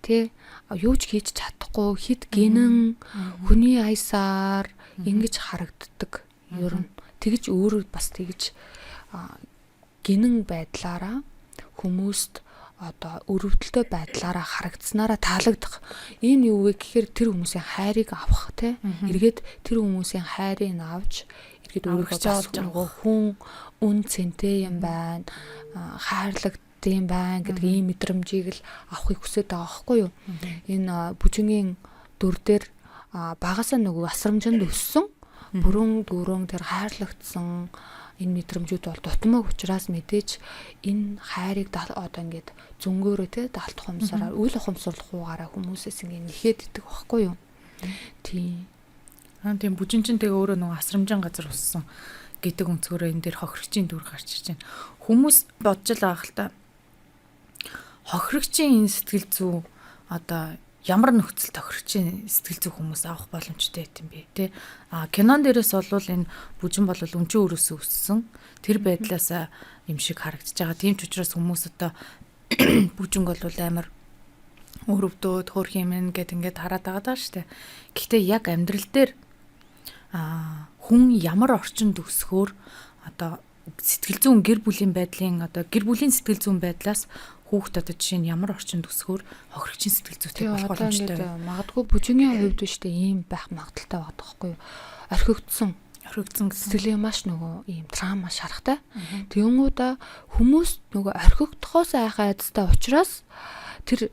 тий юу ч хийж чадахгүй хит гинэн хүний аясаар ингэж харагддаг ер нь тэгж өөрөө бас тэгж гинэн байдлаараа хүмүүст одоо өрөвдөлтөй байдлаараа харагдсанараа таалагдах энэ юу вэ гэхээр тэр хүмүүсийн хайрыг авах те эргээд тэр хүмүүсийн хайрыг авч эргээд өөрийнхөө бас нөгөө хүн үн цэнтэй юм байна хайрлагдсан байна гэдэг ийм мэдрэмжийг л авахыг хүсэж байгаа байхгүй юу энэ бүжингийн дүр дээр багасаа нөгөө асрамжинд өссөн бүрэн дүүрэн тэр хайрлагдсан энэ мэдрэмжүүд бол дутмаг учраас мэдээж энэ хайрыг одоо ингээд зөнгөөрөө те даалт хумсараар үйл ухамсарлахуугаараа хүмүүсээс ингээд нэхэд идэх байхгүй юу. Тийм. Тийм бүжин чинь тэгээ өөрөө нөгөө асрамжин газар уссан гэдэг өнцгөрөө энэ дээр хохирогчийн дүр гарч ирж байна. Хүмүүс бодож л байгаа л та. Хохирогчийн энэ сэтгэл зүй одоо ямар нөхцөл тохирогчийн сэтгэл зүй хүмүүс авах боломжтой байт юм бэ те кинон дээрээс бол энэ бүжин бол өнчөө өрөөсөө өссөн тэр байдлаас юм шиг харагдаж байгаа тийм ч учраас хүмүүс одоо бүжинг бол амар өрөвдөөд хөр хэмэн гэд ингээд хараад байгаа даа штэ гэхдээ яг амьдрал дээр хүн ямар орчинд өсөхөөр одоо сэтгэл зүйн гэр бүлийн байдлын одоо гэр бүлийн сэтгэл зүйн байдлаас хүүхд одоо жишээ нь ямар орчинд өсөхөөр хохирогчийн сэтгэл зүйтэй болох боломжтой. Магадгүй бүжингийн хувьд биш үү ийм байх магадaltaй байгаа байхгүй юу? Орхигдсон сэтгэлийн маш нөгөө ийм трама шарахтай. Тэгэнгүүтээ хүмүүс нөгөө орхигдохоос айхаа айдастай учраас тэр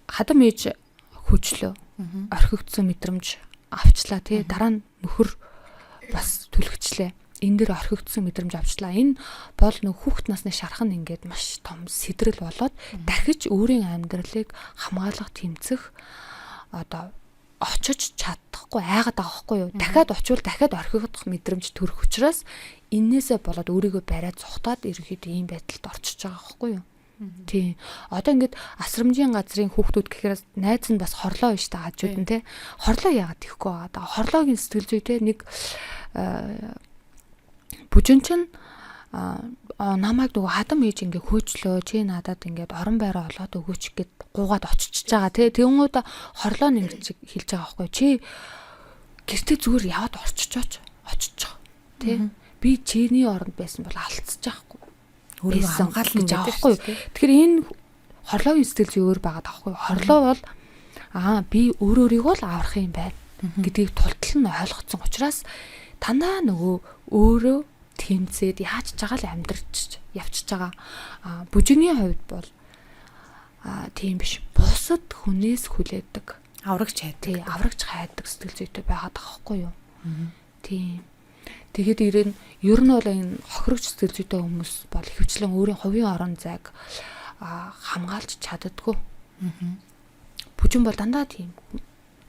хадам ээж хүчлөө орхигдсон мэдрэмж авчлаа тий дараа нь нөхөр бас түлхчлээ. Энэ дээр орхигдсон мэдрэмж авчлаа. Энэ бол нэг хүүхэд насны шархан ингээд маш том сэтрэл болоод дахиж өөрийн амьдралыг хамгаалах тэмцэх одоо очиж чадахгүй айгаад байгаа хгүй юу. Дахиад очивол дахиад орхигдох мэдрэмж төрөх учраас энээсээ болоод өөрийгөө бариад цухтаад ерөөхдөө ийм байдалд орчиж байгаа хгүй юу. Тийм. Одоо ингээд асрамжийн газрын хүүхдүүд гэхээр найз нь бас хорлоо биш та хажууд нь те. Хорлоо яагаад ихгүй байгаа. Хорлоогийн сэтгэл зүй те нэг бүжин чинь намайг нөгөө хадам ээж ингээ хөөчлөө чи надад ингээд орон байраа олоод өгөөч гэд гуугаад очиж байгаа тий Тэнгүүд хорлоо нэг хэлж байгаа байхгүй чи гэртээ зүгээр яваад очиж байгаа тий би чиний оронд байсан бол алдчихж байхгүй өөрийгөө хамгаална гэж байгаа байхгүй тэгэхээр энэ хорлоогийн сэтгэл зүй өөр байгаа даахгүй хорлоо бол би өөрийгөө л аврах юм байна гэдгийг тултал нь ойлгоцсон учраас танаа нөгөө өөрөө тэмцээд яаж ч байгаа л амьдрч явчихж байгаа. Бүжигийн хувьд бол тийм биш. Бусад хүнээс хүлээдэг. Аврагч хайдаг. Аврагч хайдаг сэтгэл зүйтэй байгаад байгаа хгүй юу? Тийм. Тэгэхэд ирэн ер нь бол энэ хохирогч сэтгэл зүйтэй хүмүүс бол хөвчлэн өөрийн хувийн орон зайг хамгаалж чаддаггүй. Бүжин бол дандаа тийм.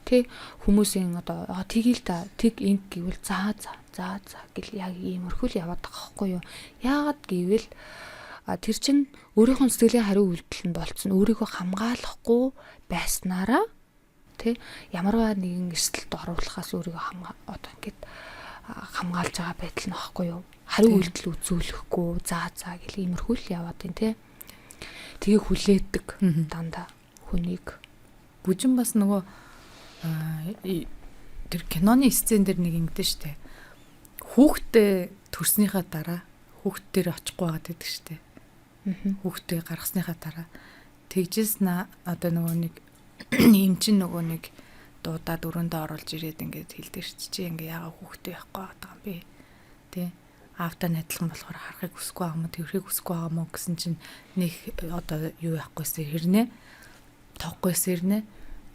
Тэ хүмүүсийн одоо тгийл та тэг инг гэвэл за гэл яг иймэрхүүл яваад байгаа хгүй юу. Яагаад гэвэл тэр чин өөрийнхөө сэтгэлийн хариу үйлдэл нь болцсон өөрийгөө хамгаалахгүй байснараа тэ ямарваа нэгэн эрсдэлд оруулахаас өөрийгөө одоо ингээд хамгаалж байгаа байдал нь баггүй юу. Хариу үйлдэл үзүүлэхгүй заа гэл иймэрхүү л яваад байна те. Тэгээ хүлээдэг дандаа хүнийг. Бүжин бас нөгөө тэр киноны сцен дээр нэг ингэдэж штэ. Хүүхдээ төрснийхаа дараа хүүхд дээр очихгүй байгаад байдаг штэ. Хүүхдээ гаргасныхаа дараа тэгжээс одоо нөгөө нэг юм чин нөгөө нэг дуудаад өрөөндөө оруулж ирээд ингээд хэлдэг ш чи ингээ яага хүүхдээ явахгүй байгаа юм бэ тий аавтай найдлах нь болохоор харахыг хүсэхгүй байгаа мó тэрхийг хүсэхгүй байгаа мó гэсэн чинь нэг одоо юу яахгүйсэн хэрнээ тоохгүй сэрнэ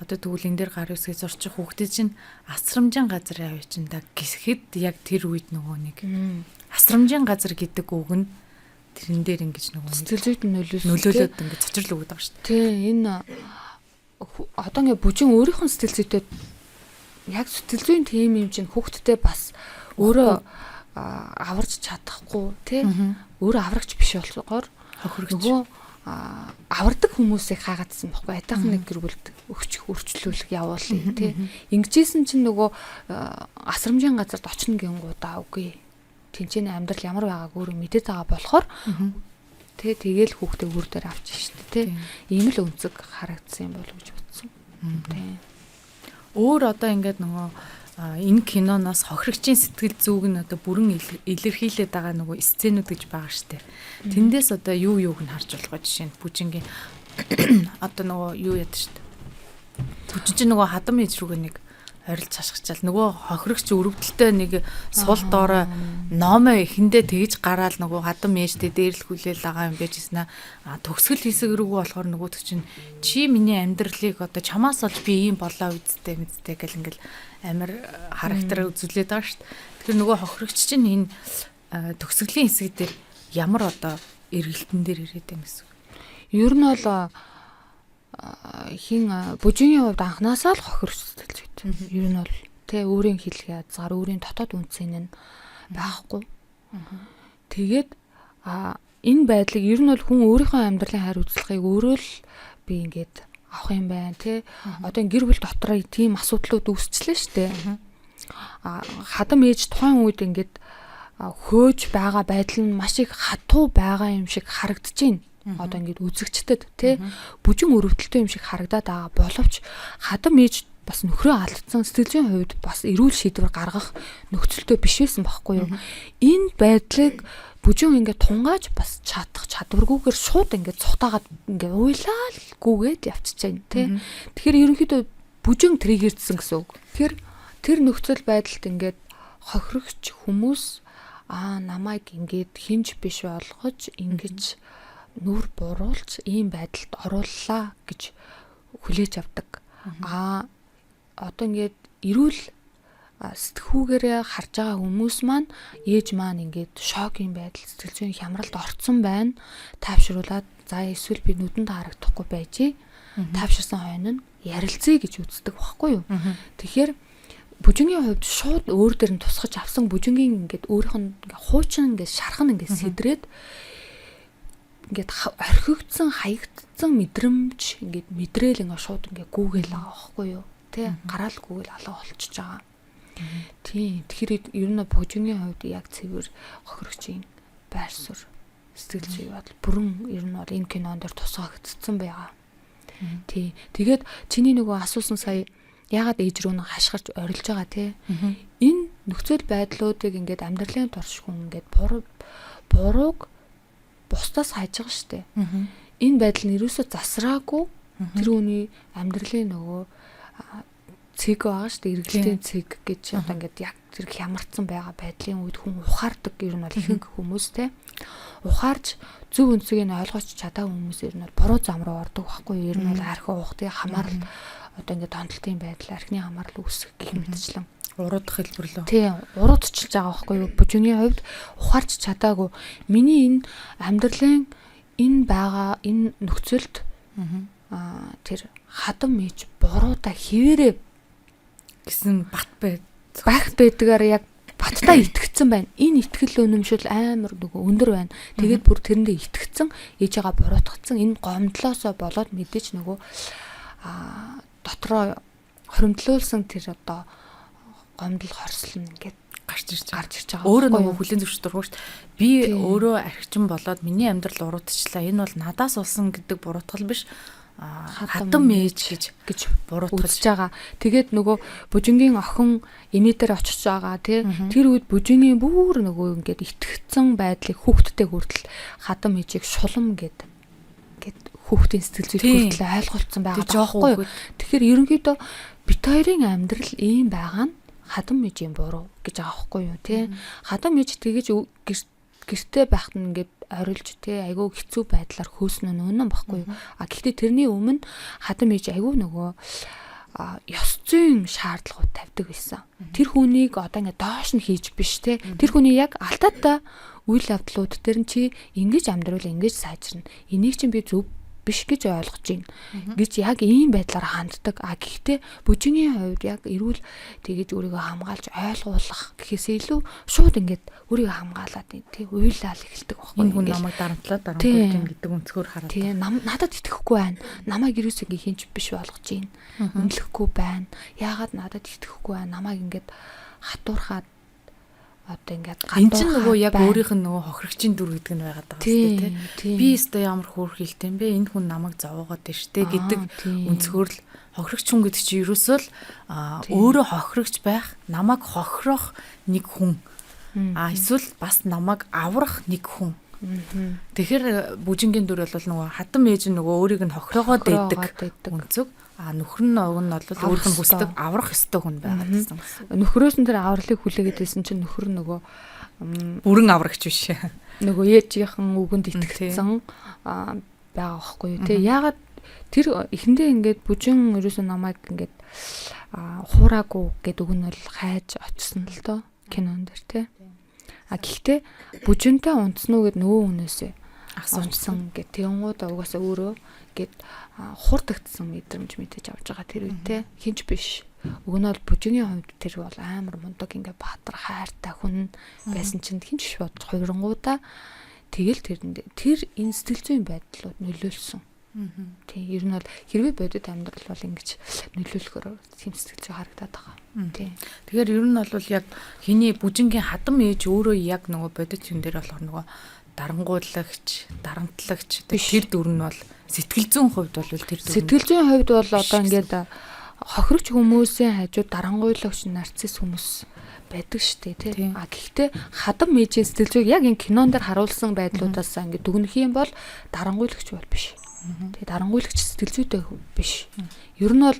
одоо тэгвэл энэ дээр гар үсгээс орчих хүүхдээ чинь асрамжийн газар явж чинь да гэхэд яг тэр үед нөгөө нэг асрамжийн газар гэдэг үг нь тэрэн дээр ингэж нөгөө сэтгэл зүйд нөлөөлөд ингэж цочрол өгöd байгаа шүү дээ. Тий энэ одоо ингээ бүжин өөрийнх нь сэтгэл зүйтэй яг сэтгэл зүйн тийм юм чинь хүүхдтэй бас өөрөө аварч чадахгүй тий өөрөө аврагч биш болохоор нөгөө авардаг хүмүүсийг хаагаадсан байхгүй айтайхан нэг гэр бүлд өрчлүүлэх явуулъя тий ингэжсэн чинь нөгөө асрамжийн газарт очно гингуудаа үгүй тэнцэнэ амьдрал ямар байгааг өөрөө мэдээд байгаа болохоор тэгэл хүүхдээ үр дээр авч штэ тий ийм л өнцөг харагдсан юм болов гэж бодсон тий өөр одоо ингээд нөгөө энэ киноноос хохирогчийн сэтгэл зүг нь одоо бүрэн илэрхийлээд байгаа нөгөө сценүүд гэж байгаа штэ тэндээс одоо юуг нь харж болох вэ жишээ нь бүжингийн одоо нөгөө юу яд штэ бүжин чинь нөгөө хадам ээж рүүгээ нэг орилж хашгичаал нөгөө хохирогч өрөвдөлтөй нэг сул доорой номоо эхэндээ тэгж гараал нөгөө хадам ээжтэй дээрлэх хүлээл байгаа юм байж гиснэ төгсгөл хэсэг рүүгээ болохоор нөгөө чинь чи миний амьдралыг одоо чамаас олж би ийм болоо үсттэй мэдтэй гэл ингээл амар характер үзүүлээд байгаа шүү дээ. Тэгэхээр нөгөө хохирогч чинь энэ төгсгөлийн хэсэг дээр ямар одоо эргэлтэн дээр ирээд юм гэсэн. Ер нь бол хин бүжигийн хувьд анханасаа л хохирч сэтгэл зүйтэй. Ер нь бол тэ өөрийн хэлхий язгаар өөрийн дотоод үнцэн нь байхгүй. Тэгээд энэ байдлыг ер нь бол хүн өөрийнхөө амьдралын хайр үзлэхийг өөрөө л би ингээд авах юм байна тий. Одоо гэр бүл дотор тийм асуудлууд үүсчлээ штэ. Хадам ээж тухайн үед ингээд хөөж байгаа байдал нь маш их хатуу байгаа юм шиг харагдаж байна. Одоо ингээд үзэгчдэд тий бүжин өрөвдөлтөй юм шиг харагдаад байгаа боловч хадам ээж бас нөхрөө алдсан сэтгэл зүйн хувьд бас эрүүл шийдвэр гаргах нөхцөлтөө биш байсан байхгүй юу. Энэ байдлыг бүжин ингээд тунгааж бас чадах чадваргүйгээр шууд ингээд цухтаагаад ингээд уйлaalгүйгээд явчихж байна тий. Тэгэхээр ерөнхийдөө бүжин триггердсэн гэсэн үг. Тэгэхээр тэр нөхцөл байдалд ингээд хохирогч хүмүүс намайг ингээд хинж биш болгож ингэж нүр буруулж ийм байдалд орууллаа гэж хүлээж авдаг. Одоо ингээд эрүүл сэтгхүүгээрээ харж байгаа хүмүүс маань ээж маань ингээд шокийн байдал сэтгэл зүйн хямралд орцсон байна. Тайвшруулад за эсвэл би нүдэнд харагдахгүй байжээ. Тайвширсан хойно нь ярилцъя гэж үздэг байхгүй юу. Тэгэхээр бүжингийн хувьд шууд өөр дээр нь тусгаж авсан бүжингийн ингээд өөрийнх нь хуучин ингээд шархан ингээд сэдрээд ингээд орхигдсан хаягдсан мэдрэмж ингээд мэдрээл ингээд шууд ингээд гүүгээл байгаа байхгүй юу. Тэ гараал гүүгээл алга болчихж байгаа. Тийм. Тэгэхээр ер нь бүжингийн хувьд яг цэвэр хохирогчийн байр суурь сэтгэл зүй бодол бүрэн ер нь бол энэ кинонд дэр тусгагдсан байгаа. Тий. Тэгээд чиний нөгөө асуусан сая ягаад ээж рүү нэг хашгирч орилж байгаа те. Энэ нөхцөл байдлуудыг ингээд амьдралын турш хүн ингээд бурууг бусдаас хайж байгаа штэ. Энэ байдал нь ерөөсөө засраагүй тэр хүний амьдралын нөгөө цэг байгаа штэ эргэлтийн цэг гэж одоо ингээд яг тэр хямарцсан байгаа байдлын үед хүн ухаардаг ер нь бол ихэнх хүмүүс те. Ухаарж зөв үнцгийг нь ойлгож чадаагүй хүмүүс ер нь бол буруу зам руу ордог байхгүй ер нь бол архи ухтыг хамаарал одоо ингээд тонтолтын байдал архины хамаарал үүсэх гэх мэтчлэн уруудах хэлбэр лөө. Тий, уруудчилж байгаа байхгүй юу? Бүжингийн хувьд ухаарч чадаагүй. Миний энэ амьдралын энэ байгаа энэ нөхцөлд тэр хадам ээж буруудаа хിവэрэ гэсэн бат байдгаар яг баттай итгэцэн байна. Энэ итгэл үнэмшил амар нөгөө өндөр байна. Тэгээд бүр тэрэндээ итгэцэн ээжээгээ буруутгацсан энэ гомдлоосоо болоод мэдээж нөгөө дотроо хоримтлуулсан тэр одоо гомдол хорслон ингээд гарч ирж байгаа. Өөрөө нөгөө хүлэн зөвшөөрөх шүү дээ. Би өөрөө архичин болоод миний амьдрал уруудчлаа. Энэ бол надаас болсон гэдэг буруутгал биш. Хатам ээж гэж буруутгаж байгаа. Тэгээд нөгөө бужингийн охин эмээ дээр очиж байгаа тий. Тэр үед бужингийн бүр нөгөө ингээд итгэцэн байдлыг хүүхдтэй хүртэл хатам ээжийг шулам гэд хүүхдийн сэтгэл зүйд хүртэл ойлголцсон байгаа байхгүй юу. Тэгэхээр ерөнхийдөө бит хоёрын амьдрал ийм байгаа нь хатам ээжийн буруу гэж байгаа байхгүй юу тий. Хатам ээж тэгэж гэртээ байхад нь ингээд орилж тий айгүй хэцүү байдлаар хөөснө нь баггүй юу. Гэхдээ тэрний өмнө хатам ээж айгүй нөгөө ёс зүйн шаардлагууд тавьдаг байсан. Тэр хүнийг одоо ингээд доош нь хийж биш тий. Тэр хүний яг алдаатай үйл явдлууд тэр нь чи ингэж амьдрал ингэж сайжирна. Энийг чинь би зөв биш гэж ойлгож байна гэж яг ийм байдлаар ханддаг. Гэхдээ бүжигийн хувьд яг эрүүл тэгэж өөрийгөө хамгаалж ойлгуулах гэхээс илүү шууд ингээд өөрийгөө хамгаалаад тий уйлал эхэлдэг байхгүй. Энэ хүн намайг дарамтлаад дарамтлуулж юм гэдэг өнцгөр хараад. Тий надад итгэхгүй байна. Намайг ерөөс ингээ хинч биш болгож байна. Үнэлэхгүй байна. Яагаад надад итгэхгүй байна? Намайг ингээд хатуурхаад одоо ингээд энэ чинь нөгөө яг өөрийнх нь нөгөө хохирогчийн дүр гэдэг нь байгаад байгаа шүү дээ тий. Би өстой ямар хөөрх хэлтэй юм бэ? Энэ хүн намайг зовоогоод байна штэ гэдэг өнцгөр л хохирогч хүн гэдэг чинь ерөөсөө л өөрөө хохирогч байх, намайг хохирох нэг хүн. Эсвэл бас намайг аврах нэг хүн. Тэгэхээр бүжингийн дүр бол нөгөө хатам ээж нөгөө өөрийг нь хохироогоод байдаг өнцөг. Нөхөр нь уг нь бол өөрийнх нь хүсдэг аврах ёстой хүн байгаад байсан. Нөхрөөс нь тэр авралыг хүлээгээд байсан чинь нөхөр нөгөө бүрэн аврагч биш. Нөгөө ээжийнхэн үгэнд итгэсэн байгаа байхгүй юу тий. Яагаад тэр эхэндээ ингээд бүжин ерөөсөө намайг ингээд хуураагүй гэдэг үг нь бол хайж очсон л доо кинонд дэр тий. Гэхдээ бүжинтэй унтсан уу гэд нөгөө хүнээсээ асуунсан гэх тэгэнгүүт угаасаа өөрөө гэд хурдагдсан мэдрэмж мэдээж авч байгаа тэр үедээ хинч биш. Уг нь бол бүжигийн хувьд тэр бол амар мундаг ингээ баатар хайртай хүн байсан чинь хинч биш бодож хувирангуудаа тэгэл тэр энэ сэтгэл зүйн байдлууд нөлөөлсөн. Тий ер нь бол хэрвээ бодит амьдрал бол ингэж нөлөөлөхөөр тийм сэтгэл зүй харагдаад байгаа. Тий. Тэгэхээр ер нь бол яг хиний бүжингийн хатам ээж өөрөө яг нөгөө бодит юм дээр болохоор нөгөө дарангуйлагч, дарамтлагч тэр дүр нь бол сэтгэл зүйн хувьд бол тэр дүр. Сэтгэл зүйн хувьд бол одоо ингээд хохирогч хүмүүсийн хажууд дарангуйлагч, нарцисс хүмүүс байдаг шүү дээ тий. Гэхдээ хадам ээжийн сэтгэл зүйг яг энэ кинон дээр харуулсан байдлуудаасаа ингээд дүгнэх юм бол дарангуйлагч бол биш. Тэгээ дарангуйлагч сэтгэл зүйтэй биш. Ер нь бол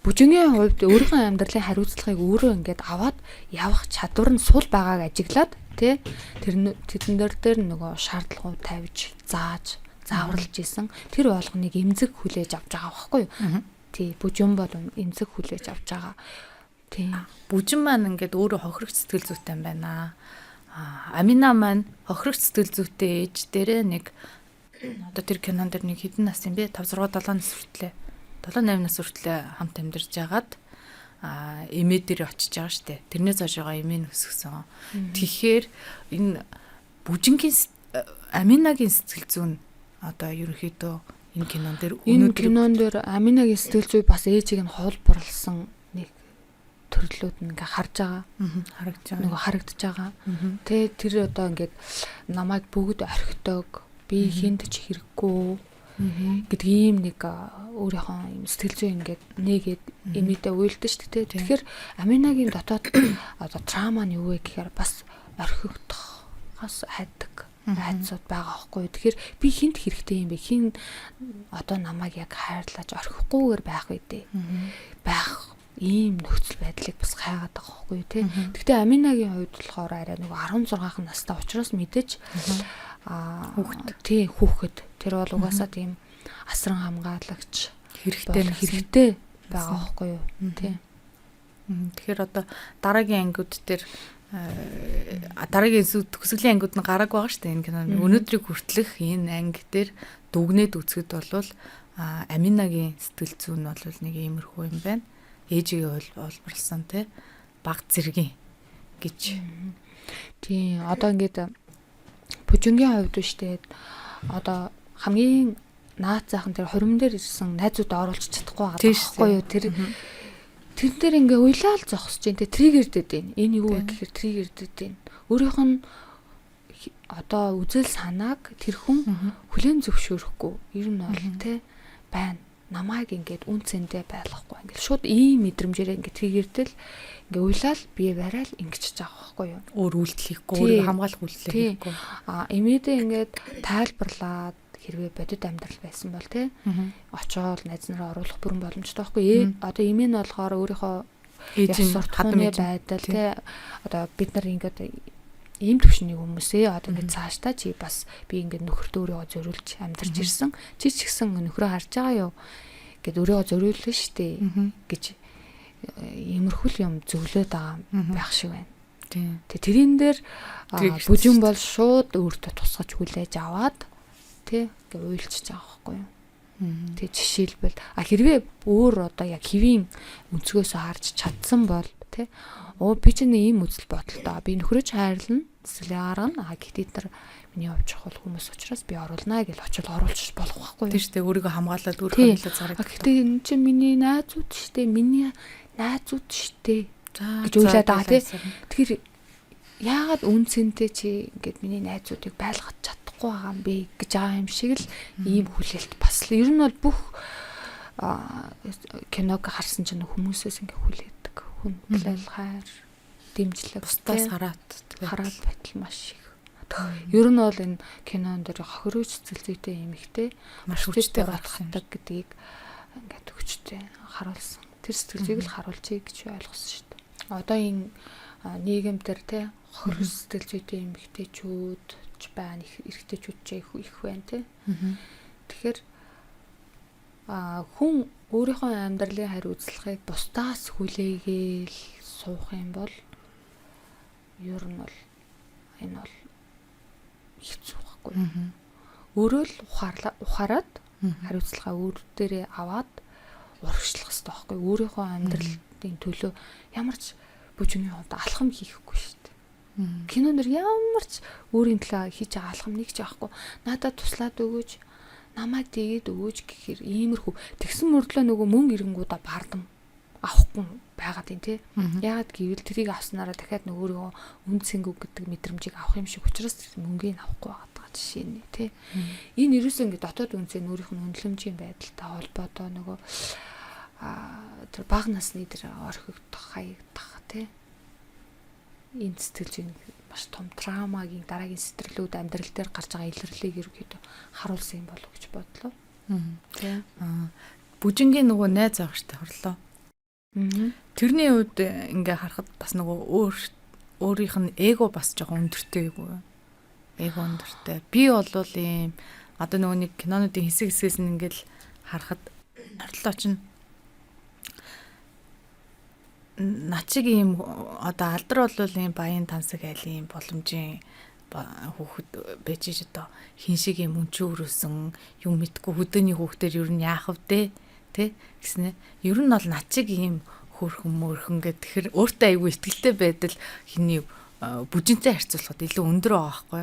бүжингийн хувьд өөрийнхөө амьдралын хариуцлагыг өөрөө ингээд аваад явах чадвар нь сул байгааг ажиглаад тий тэдэн дээр нөгөө шаардлагууд тавьж зааж зааварлаж исэн тэр болгоныг эмзэг хүлээж авч байгаа байхгүй юу. Тий бүжин бол эмзэг хүлээж авч байгаа. Тий бүжин маань ингээд өөрөө хохирогч сэтгэл зүйтэй юм байна. Амина маань хохирогч сэтгэл зүйтэй ээж дээрээ нэг одоо тэр кинон дээр нэг хэдэн нас юм бэ? 5 6 7 нас хүртлээ. 7 8 нас хүртлээ хамт амьдарч яагаад эмээ дээр очиж байгаа штэ. Тэрнээс хойш байгаа эмээ нөсгсөн. Тэгэхээр энэ бүжингийн Аминагийн сэтгэл зүйн одоо ерөнхийдөө энэ кинон дээр Аминагийн сэтгэл зүй бас ээжийг нь хуулбарлсан нэг төрлүүд ингээ харж байгаа. Харагдаж байгаа. Тэ тэр одоо ингээд намайг бүгд орхидог. Би хинт ч хэрэггүй гэдэг ийм нэг өөрийнхөө юм сэтгэл зүй ингээд нэгээд эмээдээ уйлдэн шүү дээ. Тэгэхээр Аминагийн дотоод одоо трама нь юу вэ гэхээр бас орхигдохоос хайдаг хайцууд байгаа байхгүй. Тэгэхээр би хинт хэрэгтэй юм бэ? Хин одоо намайг яг хайрлаж орхихгүйгээр байх үедээ байх ийм нөхцөл байдлыг бас хайгаад байгаа байхгүй тий. Гэхдээ Аминагийн хувьд болохоор арай нэг 16 настай учраас мэдээж хүүхэд тэр бол угаасаа тийм асран хамгаалагч хэрэгтэй байгаа байхгүй юу тий. Тэгэхээр одоо дараагийн ангиуд дээр дараагийн төсөглийн ангиуд нь гараг байгаа шүү дээ энэ киноны. Өнөөдрийг хүртэлх энэ анги дээр дүгнээд үзэхэд бол Аминагийн сэтгэл зүйн бол нэг иймэрхүү юм байна. Ээжигээ олборлсон тий баг зэргийн гэж. Тий одоо ингээд бүжингийн хувьд штэ одоо хамгийн наад заахан тэр хурим дээр ирсэн найзуудаа оруулж чадахгүй байгаа байхгүй юу тэр тэр дээр ингээ уйлаал зогсож дээ триггердэд байна. Энэ юу вэ гэхээр триггердэд байна. Өөрийнх нь одоо үзэл санааг тэр хүн хүлээн зөвшөөрөхгүй. Ер нь бол те байна. Намайг ингээд үн цэндэ байлгахгүй. Ингээд шууд ийм мэдрэмжээр ингээд триггердэл ингээ уйлаал бие барайл ингэж байгаа байхгүй юу? Өөр үйлдэл хийхгүй, өөрийгөө хамгаалах үйлдэл хийхгүй. Имэдээ ингээд тайлбарлаад хэрвээ бодит амьдрал байсан бол те очоод найз нараа оруулах бүрэн боломжтой байхгүй. Одоо имээ нь болохоор өөрийнхөө суртахууны байдал те одоо бид нар ингээд ийм төвшний хүмүүсээ одоо ингээд цаашдаа чи бас би ингээд нөхөртөө өөрийгөө зориулж амьдарч ирсэн. Чи ч гэсэн нөхрөө харж байгаа юу? Гэт өөрийгөө зориулна штэ гэж иймэрхүүл юм зөвлөд байгаа байх шиг байна. Тэгээ тэрэн дээр бүжин бол шууд өөртөө тусгаж хүлээж аваад тий гэ уйлчихж байгаа байхгүй юу. Тэг жишээлбэл хэрвээ өөр одоо яг хэвийн өнцгөөсөө харж чадсан бол тий би ч ийм үзэл бодолтой. Би нөхрөөч хайрлна, эсвэл гаргана. Гэхдээ тэр миний явж явах хүмүүс учраас би оруулнаа гэж очил оруулж болох байхгүй юу. Тийм шүү дээ. Өөрийгөө хамгаалаад өөрийнхөө хэлээ зарах. Гэхдээ энэ чинь миний найзууд шүү дээ. Миний найзууд шүү дээ. Гэж уйлаад байгаа тий. Тэгэхээр яагаад үнцэнтэй чи ингээд миний найзуудыг байлгах чадахгүй байгаа юм бэ гэж байгаа юм шиг л ийм хүлээлт бас л ер нь бол бүх киног харсан чинь хүмүүсээс ингээд хүлээдэг. Хүндлэл хайр, дэмжлэг, бусдаас хараад байтал маш их. Ер нь бол энэ кинон дээр хохирооч цэлцэгтэй юм ихтэй маш хүчтэй батдаг гэдгийг ингээд хүчтэй харуулсан. Тэр сэтгэлзийг л харуулъя гэж ойлгосон шүү дээ. Одоо энэ нийгэм дээр те хохирооч цэлцэгтэй юм ихтэйчүүд ч байна, эрэгтэйчүүд ч их байна те. Тэгэхээр хүн өөрийнхөө амьдралын харь үзлэхийг бусдаас хүлээгээл суух юм бол ер нь бол энэ бол хэцүү байхгүй. Өөрөө л ухаарад хариуцлагаа өөр дээрээ аваад урагшлах хэрэгтэй байхгүй. Өөрийнхөө амьдралын төлөө ямар ч бүжгийн хувьд алхам хийхгүй шүү дээ. Кинонэр ямар ч өөрийн төлөө хийж байгаа алхам нэг ч яахгүй. Надад туслаад өгөөч, намайг тэгээд өгөөч гэхээр иймэрхүү. Тэгсэн мөрдлөө нөгөө мөнгө ирэнгуудаа бардам авахгүй байгаад юм тий. Яагаад гэвэл тэрийг авснараа дахиад нөгөөрөө үн цэнгүү гэдэг мэдрэмжийг авах юм шиг учраас мөнгөийг авахгүй байгаа жишээ нэ тий. Энэ ерөөсөө ингээд дотоод үнцээ өөрийнх нь үнэлэмжийн байдалтай холбоотой нөгөө тэр бага насны тэр орхигдох хаягдах тий. Энэ сэтгэлзүйн маш том траумагийн дараагийн сэтэрлүүд амьдрал дээр гарч байгаа илэрлийг ерөөхдөө харуулсан юм болов гэж бодлоо. Тий. Бүжингийн нөгөө найз авах штэ хорлоо. Тэрний үед ингээ харахад бас нөгөө өөрийнх нь эго бас жоохон өндөртэй гэв. Эго өндөртэй. Би бол ийм одоо нөгөө нэг кинонуудын хэсэгээс нь ингээл харахад хорлоо чинь начиг ийм одоо алдар бол ийм баян тансаг айлын боломжийн хүүхэд байж одоо хин шиг юм өнчөө өрөөсөн юм мэдгүй хөдөөний хүүхдээр юу н яах вэ тэ гэснэ ер нь бол начиг ийм хөөрхөн мөрхөн гэд тэгэхээр өөртөө айгүй ихтгэлтэй байдал хиний бүжинтэй харьцуулахад илүү өндөр байгаа байхгүй.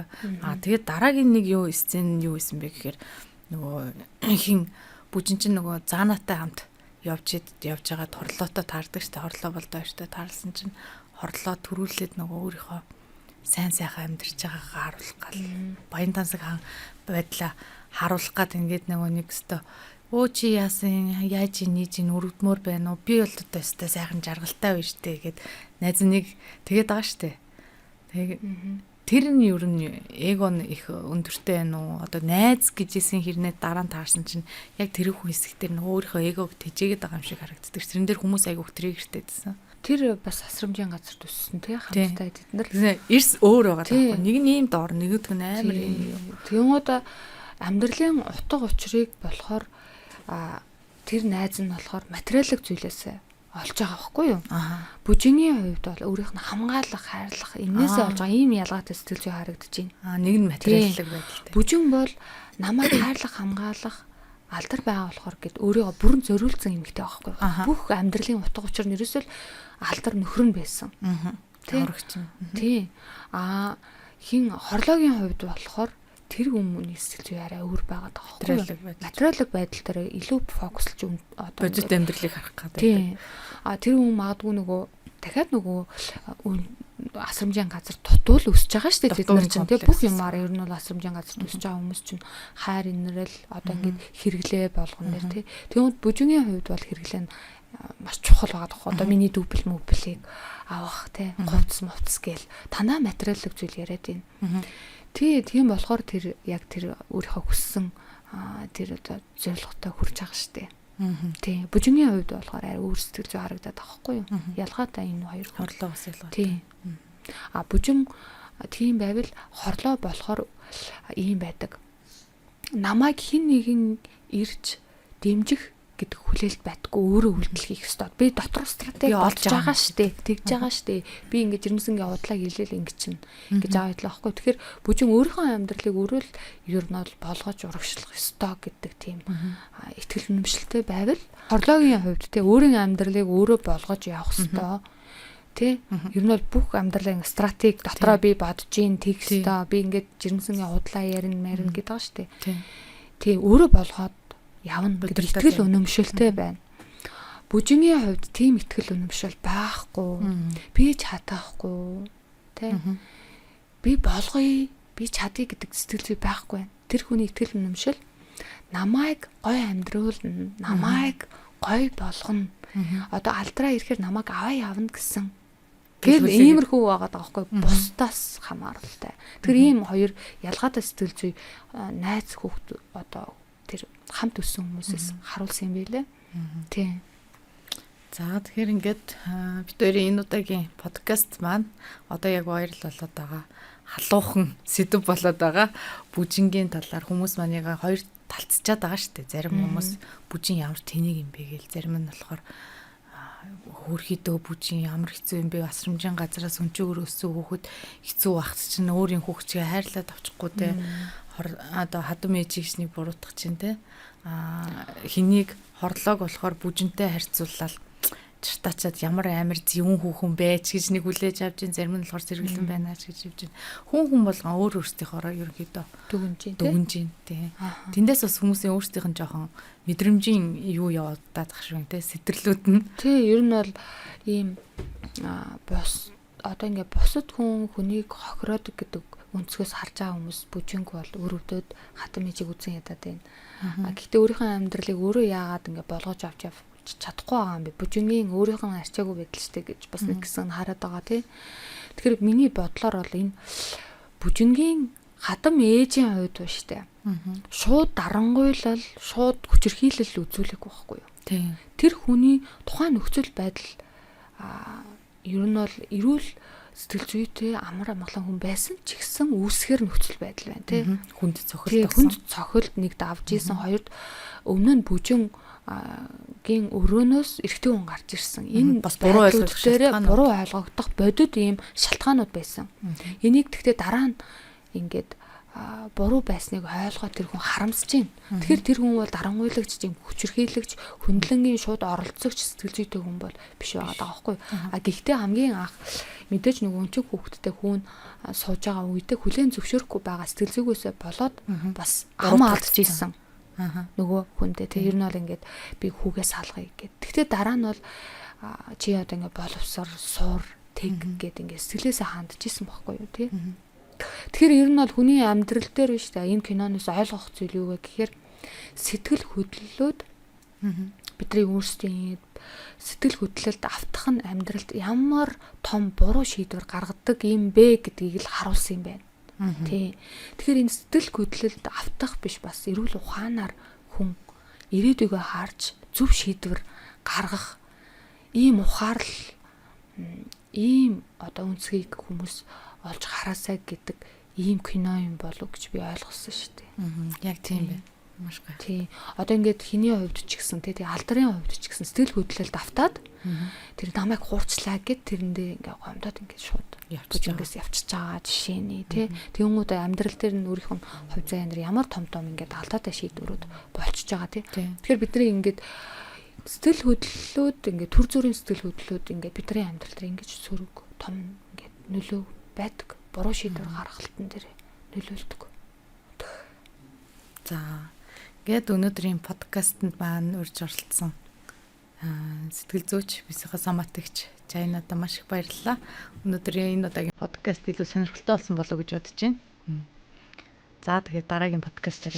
Тэгээд дараагийн нэг юу сцен юу исэн бэ гэхээр нөгөө хин бүжин чинь нөгөө заанатай хамт явж байгаад хорлоотой таардаг штэ хорлоо болдоо штэ таарлсан чинь хорлоо төрүүлээд нөгөө өөрийнхөө сайн сайхан амьдарч байгаагаа харуулах гал баян тансаг байдлаа харуулах гад ингээд нөгөө нэг өстө өө чи яасан яаж нээж өргөдмөр байна уу би бол одоо өстө сайхан жаргалтай байна штэ гэд найз нэг тэгээд байгаа штэ тэр нь ер нь эго нь их өндөртэй байна уу одоо найз гэжсэн хэрнээ дараа нь таарсан чинь яг тэр хүн хэсэг дээр нөгөө өөрийнхөө эгог тэжээгээд байгаа юм шиг харагддаг. Тэрэн дээр хүмүүс айгүйх триггертэйдсэн. Тэр бас асрамжийн газар төссөн тий хамтдаа эдгээр нар эрс өөр байгаа байхгүй. Нэг нь ийм доор нэгдүг нь амар юм. Тэгмүүд амьдралын утга учирыг болохоор тэр найз нь болохоор материалын зүйлээс олж байгаа байхгүй юу? Бүжингийн хувьд бол өөрийнх нь хамгаалах, хайрлах энээсээ олж байгаа ийм ялгаатай сэтгэл зүй харагдаж байна. Нэг нь материалын байдалтай. Бүжин бол намайг хайрлах, хамгаалах алдар байгаа болохоор гэд өөрийгөө бүрэн зориулсан юм ихтэй байхгүй юу? Бүх амьдралын утга учир нь ерөөсөө алдар нөхөр нь байсан. Тий. Хин хорлоогийн хувьд болохоор тэр хүмүүний сэтгэл зүй арай өөр байгаад байгаа байхгүй. Материалын байдал дээр илүү фокуслж одоо бодит амьдралыг харах гэдэг. Тийм. Тэр хүн магадгүй нөгөө дахиад нөгөө асрамжийн газар дутуул өсөж байгаа шүү дээ. Бид нар чинь тийм бүх юмар ер нь бол асрамжийн газар өсөж байгаа хүмүүс чинь хайр инрэл одоо ингээд хэрэглээ болгон дээр тийм. Тэгвэл бүжигийн хувьд бол хэрэглээ нь маш чухал байгаа тоххой. Одоо миний дүүбэл мөблийг авах тийм говц мовц гээл танаа материалын зүйл яриад байна. Тийм болохоор тэр яг тэр өөрийнхөө хүссэн тэр одоо зорилготой хүрч байгаа шүү дээ. Тийм. Бүжигийн хувьд болохоор арай өөр сэтгэл зүй харагдаад байгаа хгүй юу? Ялгаатай энэ хоёр хорлоо бас ялгаатай. Тийм. Бүжин тийм байвал хорлоо болохоор ийм байдаг. Намайг хин нэгэн ирж дэмжих гэдэг хүлээлт байдгүй өөрөө үйлдэл хийх ёстой. Би дотор стратеги болж байгаа штэ. Тэгж байгаа штэ. Би ингэж жирэмсэнгийн удлаа хэлээл ингэ чинь гэж аваад л аахгүй. Тэгэхээр бүжин өөрийнхөө амьдралыг өөрөө л ер нь бол болгож урагшлах ёстой гэдэг тийм итгэл үнэмшилтэй байвал хорлоогийн хувьд те өөрийн амьдралыг өөрөө болгож явах ёстой. Тэ ер нь бол бүх амьдралын стратеги дотроо би бодож ийн тэгх ёстой. Би ингэж жирэмсэнгийн удлаа ярина гэдэг байгаа штэ. Тий өөрөө болгоод явна гэдэг итгэл үнэмшилтэй байна. Бүжигийн хувьд тийм итгэл үнэмшил байхгүй. Би чадахгүй. Тэ. Би болгоё, би чадъя гэдэг сэтгэл зүй байхгүй байна. Тэр хүний итгэл үнэмшил намайг гой амьдруулна, намайг гой болгоно. Одоо алдраа ирэхээр намайг аваа явна гэсэн. Гэл иймэрхүү байгаад байгаа байхгүй. Бусдаас хамааралтай. Тэр ийм хоёр ялгаатай сэтгэл зүй найз хүүхд одоо тэр хамт өссөн хүмүүсээс харуулсан юм байлээ. Тийм. За тэгэхээр ингээд бид хоёрын энэ удаагийн подкаст маань одоо яг вайрал болоод байгаа. Халуухан сэдв болоод байгаа. Бүжингийн талаар хүмүүс манайга хоёр талцчаад байгаа шүү дээ. Зарим хүмүүс бүжин ямар тэнийг юм бэ гээл, зарим нь болохоор хөөрхийдөө бүжин ямар хэцүү юм бэ, асрамжийн газараас өнчөөр өссөн хүүхэд хэцүү багт чинь өөрийн хүүхчгээ хайрлаад авчихгүй те. Одоо хадам ээжигчнийг буруутгах чинь те. Хэнийг хорлоог болохоор бүжинтэй харьцуулаад чартаачаад ямар амар зөвүүн хүүхэн байж гэж нэг хүлээж авч ин зарим нь болохоор зэрэглэн байна гэж хэлж байна. Хүн болгон өөр өөрсдийнхоороо ерөнхийдөө дүгнж ин тий. Тэндээс бас хүмүүсийн өөрсдийнх нь жоохон мэдрэмжийн юу яваад тах шүү те сэтэрлүүд нь. Тий ер нь бол ийм бос одоо ингээ бусад хүнийг хохироодог гэдэг өнцгөөс харж байгаа хүмүүс бүжинг бол өрөвдөд хатам ээжиг үзэн ядаад байна. Гэхдээ өөрийнхөө амьдралыг өөрөө яагаад ингээ болгож авч чадахгүй байгаа юм бэ? Бүжингийн өөрийнхөө арчаагүй байдалчтэй гэж бас нэг гэсэн хараад байгаа тий. Тэгэхээр миний бодлоор бол энэ бүжингийн хатам ээжийн хувьд ба штэ. Шууд дарангуйлал, шууд хүчирхийлэл үзүүлэх байхгүй юу? Тий. Тэр хүний тухайн нөхцөл байдал ер нь бол эрүүл сэтгэл зүйтэй амар амгалан хүн байсан ч гэсэн үүсгэр нөхцөл байдал байна тий. Хүнд цохилт нэг давж исэн, хоёрд өмнө нь бүжин гийн өрөөнөөс эрэгтэй хүн гарч ирсэн. Энэ бас буруу ойлгогдох бодит ийм шалтгаанууд байсан. Энийг тэгтээ дараа нь ингээд буруу байсныг ойлгоод тэр хүн харамсаж байна. Тэгэхээр тэр хүн бол дарангуйлагч, тийм хүчирхийлэгч, хөндлөнгийн шууд оролцогч сэтгэл зүйтэй хүн бол биш байгаа даахгүй. Гэхдээ хамгийн анх мэдээж нөгөө өнчиг хүүхдтэй хүн сууж байгаа үедээ хүлээн зөвшөөрөхгүй байгаа сэтгэл зүйгөөсөө болоод бас амаа алдчихсан. Нөгөө хүндээ тэр нь бол ингээд би хүүгээс салгая гэд. Тэгтээ дараа нь бол чи одоо ингээд боловсор суур тэг гэд ингээд сэтгэлээсээ хандчихсан байхгүй юу тий. Тэгэхээр ер нь бол хүний амьдрал дээр биш та энэ киноноос ойлгох зүйл юу вэ гэхээр сэтгэл хөдлөлүүд бидний өөрсдийн сэтгэл хөдлөлд автах нь амьдралд ямар том буруу шийдвэр гаргадаг юм бэ гэдгийг л харуулсан юм байна. Тий. Тэгэхээр энэ сэтгэл хөдлөлд автах биш бас эрүүл ухаанаар хүн ирээдүйгөө харж зөв шийдвэр гаргах ийм ухаарл ийм одоо үнцгийг хүмүүс олж хараасаа гэдэг ийм кино юм болов гэж би ойлгосон шүү дээ. Яг тийм байна. Маш гоё. Тий. Одоо ингээд хэний хувьд ч гэсэн тий алдрын хувьд ч гэсэн сэтгэл хөдлөлд автаад тэр намайг хуурчлаа гэд тэрэндээ ингээ гомдоод ингээ шууд явчихгээс явчихж байгаа жишээ нь тий. Тэнгүүд амьдрал дээр нь өөрийнх нь хувь заяа нар ямар том ингээ алдаатай шийдвэрүүд болчихж байгаа тий. Тэгэхээр бидний ингээд сэтгэл хөдлөлүүд ингээ төр зүрийн сэтгэл хөдлөлүүд ингээ бидний амьдрал дээр ингээ сөрөг том ингээ нөлөө байдаг. Буруу шийдвэр гаргалтан дээр нөлөөлдөг. За гээд өнөөдрийн подкастэнд маань урьж оролцсон сэтгэл зүйч бисийнхаа саматагч Чайнада маш их баярлалаа. Өнөөдрийн энэ удаагийн подкаст илүү сонирхолтой болсон болов уу гэж бодож байна. За тэгэхээр дараагийн подкастаар